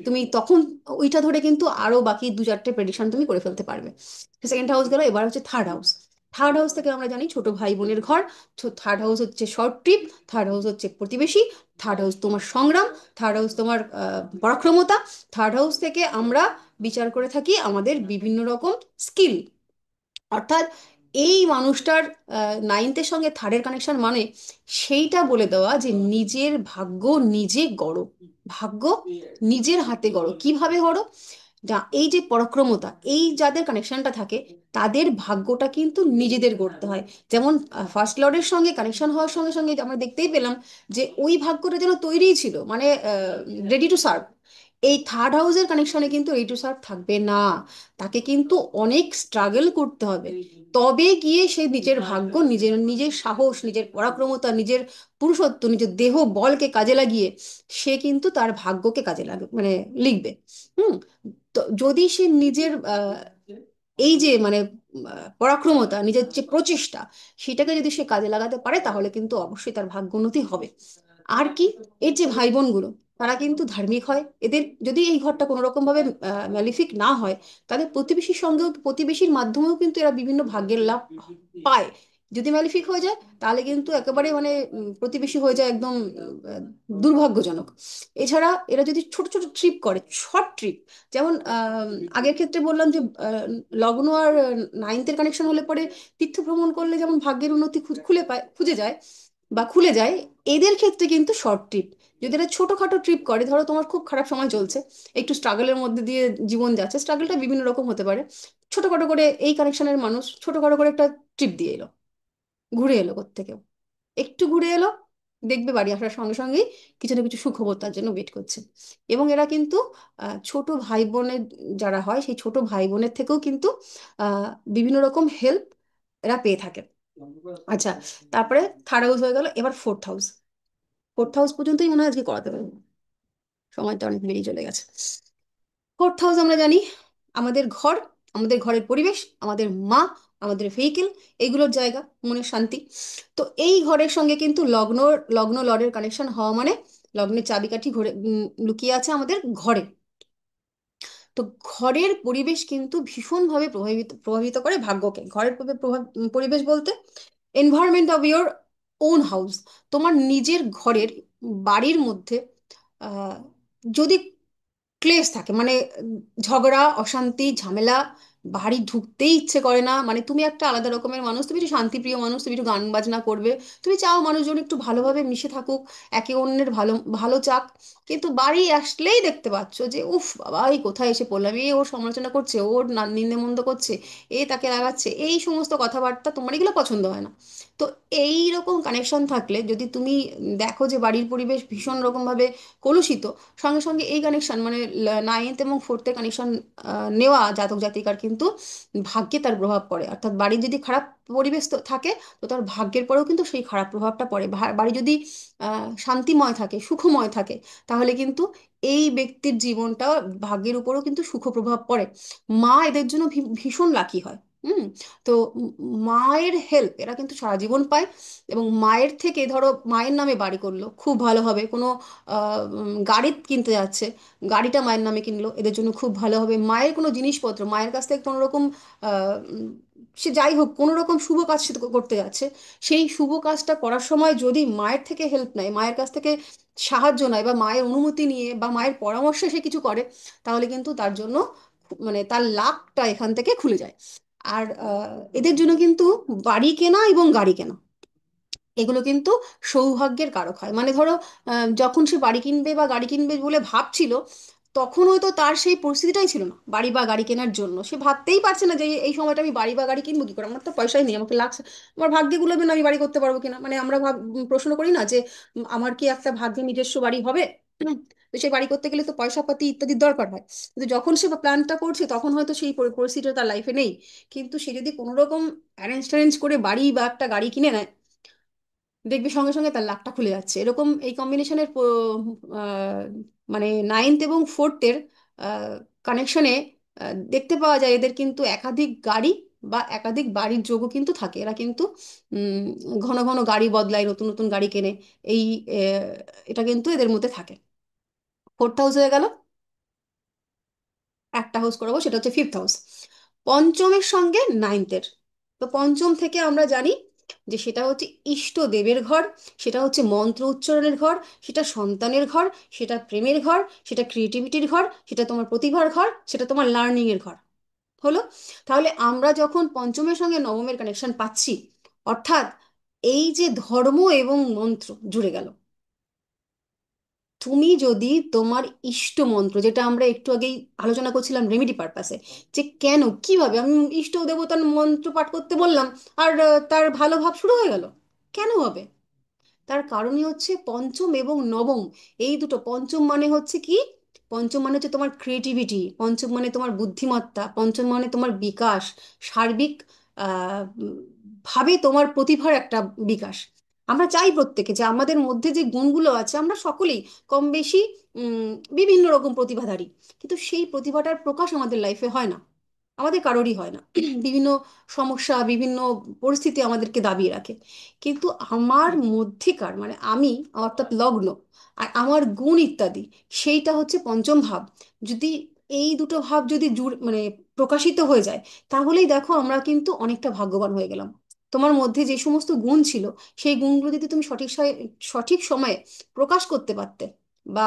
তুমি তখন ওইটা ধরে কিন্তু আরো বাকি 2-4টে প্রেডিকশন তুমি করে ফেলতে পারবে। সেকেন্ড হাউস গেল, এবার হচ্ছে থার্ড হাউস। থার্ড হাউস থেকে আমরা জানি ছোট ভাই বোনের ঘর। থার্ড হাউস হচ্ছে শর্ট ট্রিপ, থার্ড হাউস হচ্ছে প্রতিবেশী, থার্ড হাউস তোমার সংগ্রাম, থার্ড হাউস তোমার পরাক্রমতা। থার্ড হাউস থেকে আমরা বিচার করে থাকি আমাদের বিভিন্ন রকম স্কিল। অর্থাৎ এই মানুষটার নাইনথের সঙ্গে থার্ডের কানেকশন মানে সেইটা বলে দেওয়া যে নিজের ভাগ্য নিজে গড়ো, ভাগ্য নিজের হাতে গড়ো। কিভাবে গড়ো? এই যে পরাক্রমতা, এই যাদের কানেকশনটা থাকে তাদের ভাগ্যটা কিন্তু নিজেদের গড়তে হয়। যেমন ফার্স্ট লর্ডের সঙ্গে কানেকশন হওয়ার সঙ্গে সঙ্গে আমরা দেখতেই পেলাম যে ওই ভাগ্যটা যেন তৈরিই ছিল, মানে রেডি টু সার্ভ। এই থার্ড হাউসের কানেকশনে কিন্তু রেডি টু সার্ভ থাকবে না, তাকে কিন্তু অনেক স্ট্রাগল করতে হবে, তবে গিয়ে সে নিজের ভাগ্য, নিজের নিজের সাহস, নিজের পরাক্রমতা, নিজের পুরুষত্ব, নিজের দেহ বলকে কাজে লাগিয়ে সে কিন্তু তার ভাগ্যকে কাজে মানে লিখবে। হুম। তো যদি সে নিজের এই যে মানে পরাক্রমতা, নিজের যে প্রচেষ্টা, সেটাকে যদি সে কাজে লাগাতে পারে, তাহলে কিন্তু অবশ্যই তার ভাগ্যোন্নতি হবে। আর কি, এর যে ভাই বোনগুলো তারা কিন্তু ধার্মিক হয়। এদের যদি এই ঘরটা কোনো রকম ভাবে ম্যালিফিক না হয়, তাদের প্রতিবেশীর সঙ্গেও, প্রতিবেশীর মাধ্যমেও কিন্তু এরা বিভিন্ন ভাগ্যের লাভ পায়। যদি ম্যালিফিক হয়ে যায় তাহলে কিন্তু একেবারে মানে প্রতিবেশী হয়ে যায় একদম দুর্ভাগ্যজনক। এছাড়া এরা যদি ছোট ছোট ট্রিপ করে, শর্ট ট্রিপ, যেমন আগের ক্ষেত্রে বললাম যে লগ্ন আর নাইনথের কানেকশন হলে পরে তীর্থ ভ্রমণ করলে যেমন ভাগ্যের উন্নতি খুলে যায়, এদের ক্ষেত্রে কিন্তু শর্ট ট্রিপ। যদি এরা ছোটখাটো ট্রিপ করে, ধরো তোমার খুব খারাপ সময় চলছে, একটু স্ট্রাগলের মধ্যে দিয়ে জীবন যাচ্ছে, স্ট্রাগলটা বিভিন্ন রকম হতে পারে, ছোটখাটো করে এই কানেকশনের মানুষ ছোটখাটো করে একটা ট্রিপ দিয়ে এলো, ঘুরে এলো কোত্থেকেও, একটু ঘুরে এলো, দেখবে বাড়ি আসার সঙ্গে সঙ্গেই কিছু না কিছু সুখবর তার জন্য ওয়েট করছে। এবং এরা কিন্তু ছোট ভাই বোনের যারা হয়, সেই ছোট ভাই বোনের থেকেও কিন্তু আহ, বিভিন্ন রকম হেল্প এরা পেয়ে থাকে। আচ্ছা, তারপরে থার্ড হাউস হয়ে গেল, এবার ফোর্থ হাউস। ফোর্থ হাউস পর্যন্তই মনে হয় আজকে করাতে পারবো, সময়টা অনেক বেরিয়ে চলে গেছে। ফোর্থ হাউস আমরা জানি আমাদের ঘর, আমাদের ঘরের পরিবেশ, আমাদের মা, আমাদের ভেহিকেল, এইগুলোর জায়গা, মনের শান্তি। তো এই ঘরের সঙ্গে কিন্তু লগ্ন, লগ্ন লর্ডের কানেকশন হওয়া মানে লগ্নের চাবিকাঠি ঘরে লুকিয়ে আছে আমাদের ঘরে। তো ঘরের পরিবেশ কিন্তু ভীষণভাবে প্রভাবিত প্রভাবিত করে ভাগ্যকে। ঘরের পরিবেশ বলতে environment of your own house, তোমার নিজের ঘরের, বাড়ির মধ্যে আহ, যদি ক্লেশ থাকে, মানে ঝগড়া, অশান্তি, ঝামেলা, বাড়ি ঢুকতেই ইচ্ছে করে না, মানে তুমি একটা আলাদা রকমের মানুষ, তুমি একটু শান্তিপ্রিয় মানুষ, তুমি একটু গান বাজনা করবে, তুমি চাও মানুষজন একটু ভালোভাবে মিশে থাকুক, একে অন্যের ভালো ভালো চাক, কিন্তু বাড়ি আসলেই দেখতে পাচ্ছ যে উফ বাবা এই কোথায় এসে পড়লাম, এ ওর সমালোচনা করছে, ওর নিন্দে মন্দ করছে, এ তাকে রাগাচ্ছে, এই সমস্ত কথাবার্তা তোমার এগুলো পছন্দ হয় না। তো এই রকম কানেকশন থাকলে যদি তুমি দেখো যে বাড়ির পরিবেশ ভীষণ রকম ভাবে কলুষিত, সঙ্গে সঙ্গে এই কানেকশন মানে নাইনথ এবং ফোর্থের কানেকশন নেওয়া জাতক জাতিকার কিন্তু ভাগ্যে তার প্রভাব পড়ে। অর্থাৎ বাড়ির যদি খারাপ পরিবেশ থাকে, তো তার ভাগ্যের পরেও কিন্তু সেই খারাপ প্রভাবটা পড়ে। বাড়ি যদি শান্তিময় থাকে, সুখময় থাকে, তাহলে কিন্তু এই ব্যক্তির জীবনটা, ভাগ্যের উপরেও কিন্তু সুখ প্রভাব পড়ে। মা এদের জন্য ভীষণ লাকি হয়। হুম। তো মায়ের হেল্প এরা কিন্তু সারা জীবন পায়। এবং মায়ের থেকে ধরো মায়ের নামে বাড়ি করলো, খুব ভালো হবে। কোনো গাড়ি কিনতে যাচ্ছে, গাড়িটা মায়ের নামে কিনলো, এদের জন্য খুব ভালো হবে। মায়ের কোনো জিনিসপত্র, মায়ের কাছ থেকে কোনো রকম আহ, উম, সে যাই হোক কোনো রকম শুভ কাজ সে করতে যাচ্ছে, সেই শুভ কাজটা করার সময় যদি মায়ের থেকে হেল্প নেয়, মায়ের কাছ থেকে সাহায্য নেয়, বা মায়ের অনুমতি নিয়ে বা মায়ের পরামর্শে সে কিছু করে, তাহলে কিন্তু তার জন্য মানে তার লাকটা এখান থেকে খুলে যায়। আর এদের জন্য কিন্তু বাড়ি কেনা এবং গাড়ি কেনা এগুলো কিন্তু সৌভাগ্যের কারক হয়। মানে ধরো যখন সে বাড়ি কিনবে বা গাড়ি কিনবে বলে ভাবছিল, তখন হয়তো তার সেই পরিস্থিতিটাই ছিল না বাড়ি বা গাড়ি কেনার জন্য। সে ভাবতেই পারছে না যে এই সময়টা আমি বাড়ি বা গাড়ি কিনবো কি করে, আমার তো পয়সাই নেই, আমাকে লাগছে, আমার ভাগ্যে গুলোবে না আমি বাড়ি করতে পারবো কিনা। মানে আমরা প্রশ্ন করি না যে আমার কি একটা ভাগ্যে নিজস্ব বাড়ি হবে? তো সেই বাড়ি করতে গেলে তো পয়সা পাতি ইত্যাদির দরকার হয়। কিন্তু যখন সে প্ল্যানটা করছে তখন হয়তো সেই পরিস্থিতিটা তার লাইফে নেই। কিন্তু সে যদি কোনো রকম অ্যারেঞ্জ ট্যারেঞ্জ করে বাড়ি বা একটা গাড়ি কিনে নেয়, দেখবি সঙ্গে সঙ্গে তার লাকটা খুলে যাচ্ছে। এরকম এই কম্বিনেশনের মানে নাইনথ এবং ফোর্থের কানেকশনে দেখতে পাওয়া যায় এদের কিন্তু একাধিক গাড়ি বা একাধিক বাড়ির যোগও কিন্তু থাকে। এরা কিন্তু উম, ঘন ঘন গাড়ি বদলায়, নতুন নতুন গাড়ি কেনে। এই এটা কিন্তু এদের মধ্যে থাকে। ফোর্থ হাউস হয়ে গেল। একটা হাউস করাবো, সেটা হচ্ছে ফিফথ হাউস, পঞ্চমের সঙ্গে নাইনথের। তো পঞ্চম থেকে আমরা জানি যে সেটা হচ্ছে ইষ্ট দেবের ঘর, সেটা হচ্ছে মন্ত্র উচ্চারণের ঘর, সেটা সন্তানের ঘর, সেটা প্রেমের ঘর, সেটা ক্রিয়েটিভিটির ঘর, সেটা তোমার প্রতিভার ঘর, সেটা তোমার লার্নিং এর ঘর। হলো। তাহলে আমরা যখন পঞ্চমের সঙ্গে নবমের কানেকশন পাচ্ছি, অর্থাৎ এই যে ধর্ম এবং মন্ত্র জুড়ে গেল, তুমি যদি তোমার ইষ্ট মন্ত্র, যেটা আমরা একটু আগেই আলোচনা করছিলাম রেমেডি পারপাসে, যে কেন কিভাবে আমি ইষ্ট দেবতার মন্ত্র পাঠ করতে বললাম আর তার ভালো ভাব শুরু হয়ে গেল, কেন হবে? তার কারণই হচ্ছে পঞ্চম এবং নবম, এই দুটো। পঞ্চম মানে হচ্ছে কি? পঞ্চম মানে হচ্ছে তোমার ক্রিয়েটিভিটি, পঞ্চম মানে তোমার বুদ্ধিমত্তা, পঞ্চম মানে তোমার বিকাশ, সার্বিক উম, ভাবে তোমার প্রতিভার একটা বিকাশ। আমরা চাই প্রত্যেকে যে আমাদের মধ্যে যে গুণগুলো আছে, আমরা সকলেই কম বেশি উম, বিভিন্ন রকম প্রতিভাধারী, কিন্তু সেই প্রতিভাটার প্রকাশ আমাদের লাইফে হয় না, আমাদের কারোরই হয় না। বিভিন্ন সমস্যা, বিভিন্ন পরিস্থিতি আমাদেরকে দাবিয়ে রাখে। কিন্তু আমার মধ্যেকার মানে আমি, অর্থাৎ লগ্ন আর আমার গুণ ইত্যাদি, সেইটা হচ্ছে পঞ্চম ভাব। যদি এই দুটো ভাব যদি মানে প্রকাশিত হয়ে যায়, তাহলেই দেখো আমরা কিন্তু অনেকটা ভাগ্যবান হয়ে গেলাম। তোমার মধ্যে যে সমস্ত গুণ ছিল, সেই গুণগুলো যদি তুমি সঠিক সময়ে প্রকাশ করতে পারতে, বা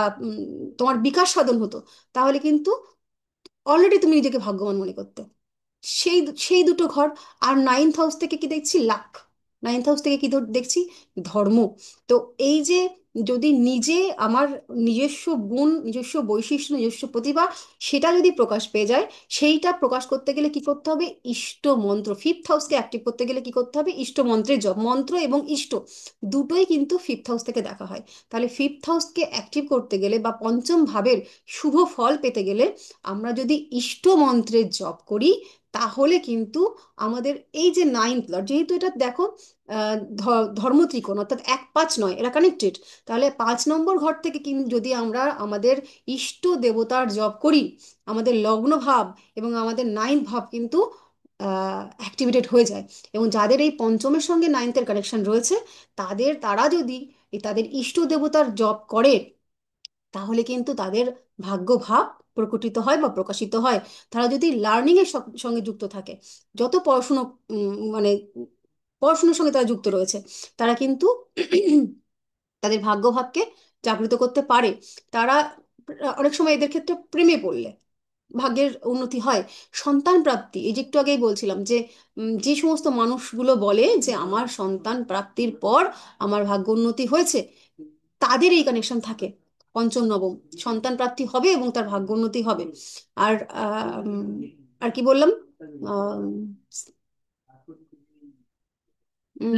তোমার বিকাশ সাধন হতো, তাহলে কিন্তু অলরেডি তুমি নিজেকে ভাগ্যবান মনে করতে। সেই সেই দুটো ঘর। আর নাইন্থ হাউস থেকে কি দেখছি? লাক। নাইন্থ হাউস থেকে কি দেখছি? ধর্ম। তো এই যে যদি নিজে আমার নিজস্ব গুণ, নিজস্ব বৈশিষ্ট্য, নিজস্ব প্রতিভা, সেটা যদি প্রকাশ পেয়ে যায়, সেইটা প্রকাশ করতে গেলে কি করতে হবে? ইষ্ট মন্ত্র। ফিফথ হাউসকে অ্যাক্টিভ করতে গেলে কি করতে হবে? ইষ্ট মন্ত্রের জপ। মন্ত্র এবং ইষ্ট দুটোই কিন্তু ফিফথ হাউস থেকে দেখা হয়। তাহলে ফিফথ হাউসকে অ্যাক্টিভ করতে গেলে বা পঞ্চম ভাবের শুভ ফল পেতে গেলে আমরা যদি ইষ্ট মন্ত্রের জপ করি, তাহলে কিন্তু আমাদের এই যে নাইন্থ লর্ড, যেহেতু এটা দেখো ধর্মত্রিকোণ, অর্থাৎ 1 5 নয়, এরা কানেক্টেড। তাহলে 5 নম্বর ঘর থেকে কিন্তু যদি আমরা আমাদের ইষ্ট দেবতার জপ করি, আমাদের লগ্ন ভাব এবং আমাদের নাইন্থ ভাব কিন্তু অ্যাক্টিভেটেড হয়ে যায়। এবং যাদের এই পঞ্চমের সঙ্গে নাইন্থের কানেকশন রয়েছে, তারা যদি তাদের ইষ্ট দেবতার জপ করে, তাহলে কিন্তু তাদের ভাগ্য ভাব প্রকটিত হয় বা প্রকাশিত হয়। তারা যদি লার্নিং এর সঙ্গে যুক্ত থাকে, যত পড়াশুনো মানে পড়াশুনোর সঙ্গে তারা যুক্ত রয়েছে, তারা কিন্তু তাদের ভাগ্য ভাবকে জাগ্রত করতে পারে। তারা অনেক সময় এদের ক্ষেত্রে প্রেমে পড়লে ভাগ্যের উন্নতি হয়। সন্তান প্রাপ্তি, এই যে একটু আগেই বলছিলাম যে যে সমস্ত মানুষগুলো বলে যে আমার সন্তান প্রাপ্তির পর আমার ভাগ্য উন্নতি হয়েছে, তাদের এই কানেকশন থাকে। পঞ্চম নবম সন্তান প্রাপ্তি হবে এবং তার ভাগ্য উন্নতি হবে। আর আর কি বললাম,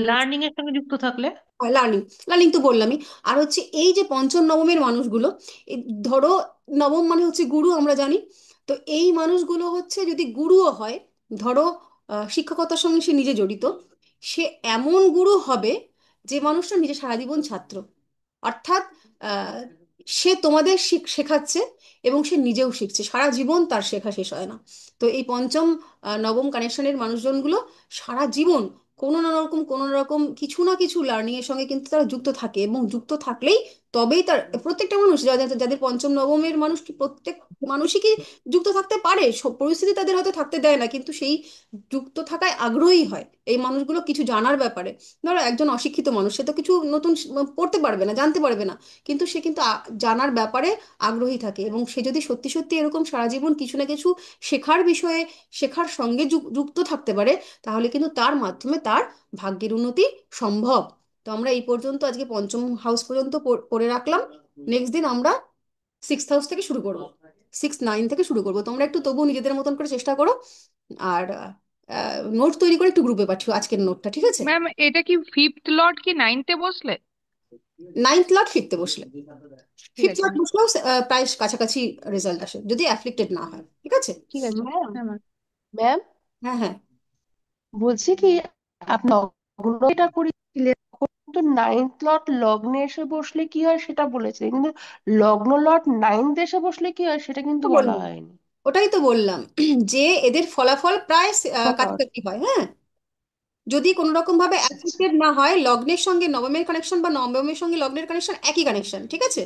লার্নিং এর সঙ্গে যুক্ত থাকলে। লার্নিং, লার্নিং তো বললামই। আর হচ্ছে এই যে পঞ্চম নবমের মানুষগুলো, এই ধরো নবম মানে হচ্ছে গুরু, আমরা জানি। তো এই মানুষগুলো হচ্ছে যদি গুরুও হয়, ধরো শিক্ষকতার সঙ্গে সে নিজে জড়িত, সে এমন গুরু হবে যে মানুষটা নিজে সারা জীবন ছাত্র। অর্থাৎ আহ, সে তোমাদের শেখাচ্ছে এবং সে নিজেও শিখছে, সারা জীবন তার শেখা শেষ হয় না। তো এই পঞ্চম নবম কানেকশনের মানুষজনগুলো সারা জীবন কোনো না রকম কিছু না কিছু লার্নিং এর সঙ্গে কিন্তু তারা যুক্ত থাকে, এবং যুক্ত থাকলেই তবেই তার প্রত্যেকটা মানুষ, যাদের যাদের পঞ্চম নবমের মানুষ কি প্রত্যেক মানুষই কি যুক্ত থাকতে পারে, সব পরিস্থিতি তাদের হয়তো থাকতে দেয় না, কিন্তু সেই যুক্ত থাকায় আগ্রহী হয় এই মানুষগুলো কিছু জানার ব্যাপারে। ধরো একজন অশিক্ষিত মানুষ, সে তো কিছু নতুন পড়তে পারবে না, জানতে পারবে না, কিন্তু সে কিন্তু জানার ব্যাপারে আগ্রহী থাকে, এবং সে যদি সত্যি সত্যি এরকম সারা জীবন কিছু না কিছু শেখার বিষয়ে, শেখার সঙ্গে যুক্ত থাকতে পারে, তাহলে কিন্তু তার মাধ্যমে তার ভাগ্যের উন্নতি সম্ভব। তো আমরা এই পর্যন্ত আজকে পঞ্চম হাউস পর্যন্ত পড়ে রাখলাম। নেক্সট দিন আমরা 6th হাউস থেকে শুরু করব, 6 9 থেকে শুরু করব। তোমরা একটু তবু নিজেদের মতন করে চেষ্টা করো, আর নোট তৈরি করে একটু গ্রুপে পাঠিও আজকের নোটটা, ঠিক আছে? ম্যাম, এটা কি ফিফথ লর্ড কি নাইনথে বসলে? নাইন্থ লট ফিফথে বসলে, ঠিক ফিফথ আছে লট বসলেও প্রায় কাছাকাছি রেজাল্ট আসে, যদি অ্যাফ্লিক্টেড না হয়, ঠিক আছে? ঠিক আছে। ম্যাম, হ্যাঁ ম্যাম। ম্যাম হ্যাঁ, হ্যাঁ। বলছি কি, আপনি লগ্ন এটা করেছিলেন, কিন্তু নাইন্থ লট লগ্নে এসে বসলে কি হয় সেটা বলেছিলেন, কিন্তু লগ্ন লট নাইন্থ এসে বসলে কি হয় সেটা কিন্তু তো বলা বললাম, হয়নি। ওটাই তো বললাম যে এদের ফলাফল প্রায় ফলাফল। কাছাকাছি হয়। হ্যাঁ, যদি কোনো রকম ভাবে আচ্ছা আচ্ছা। অ্যাফেক্টেড না হয়, লগ্নের সঙ্গে নবমের কানেকশন বা নবমের সঙ্গে লগ্নের কানেকশন একই কানেকশন, ঠিক আছে?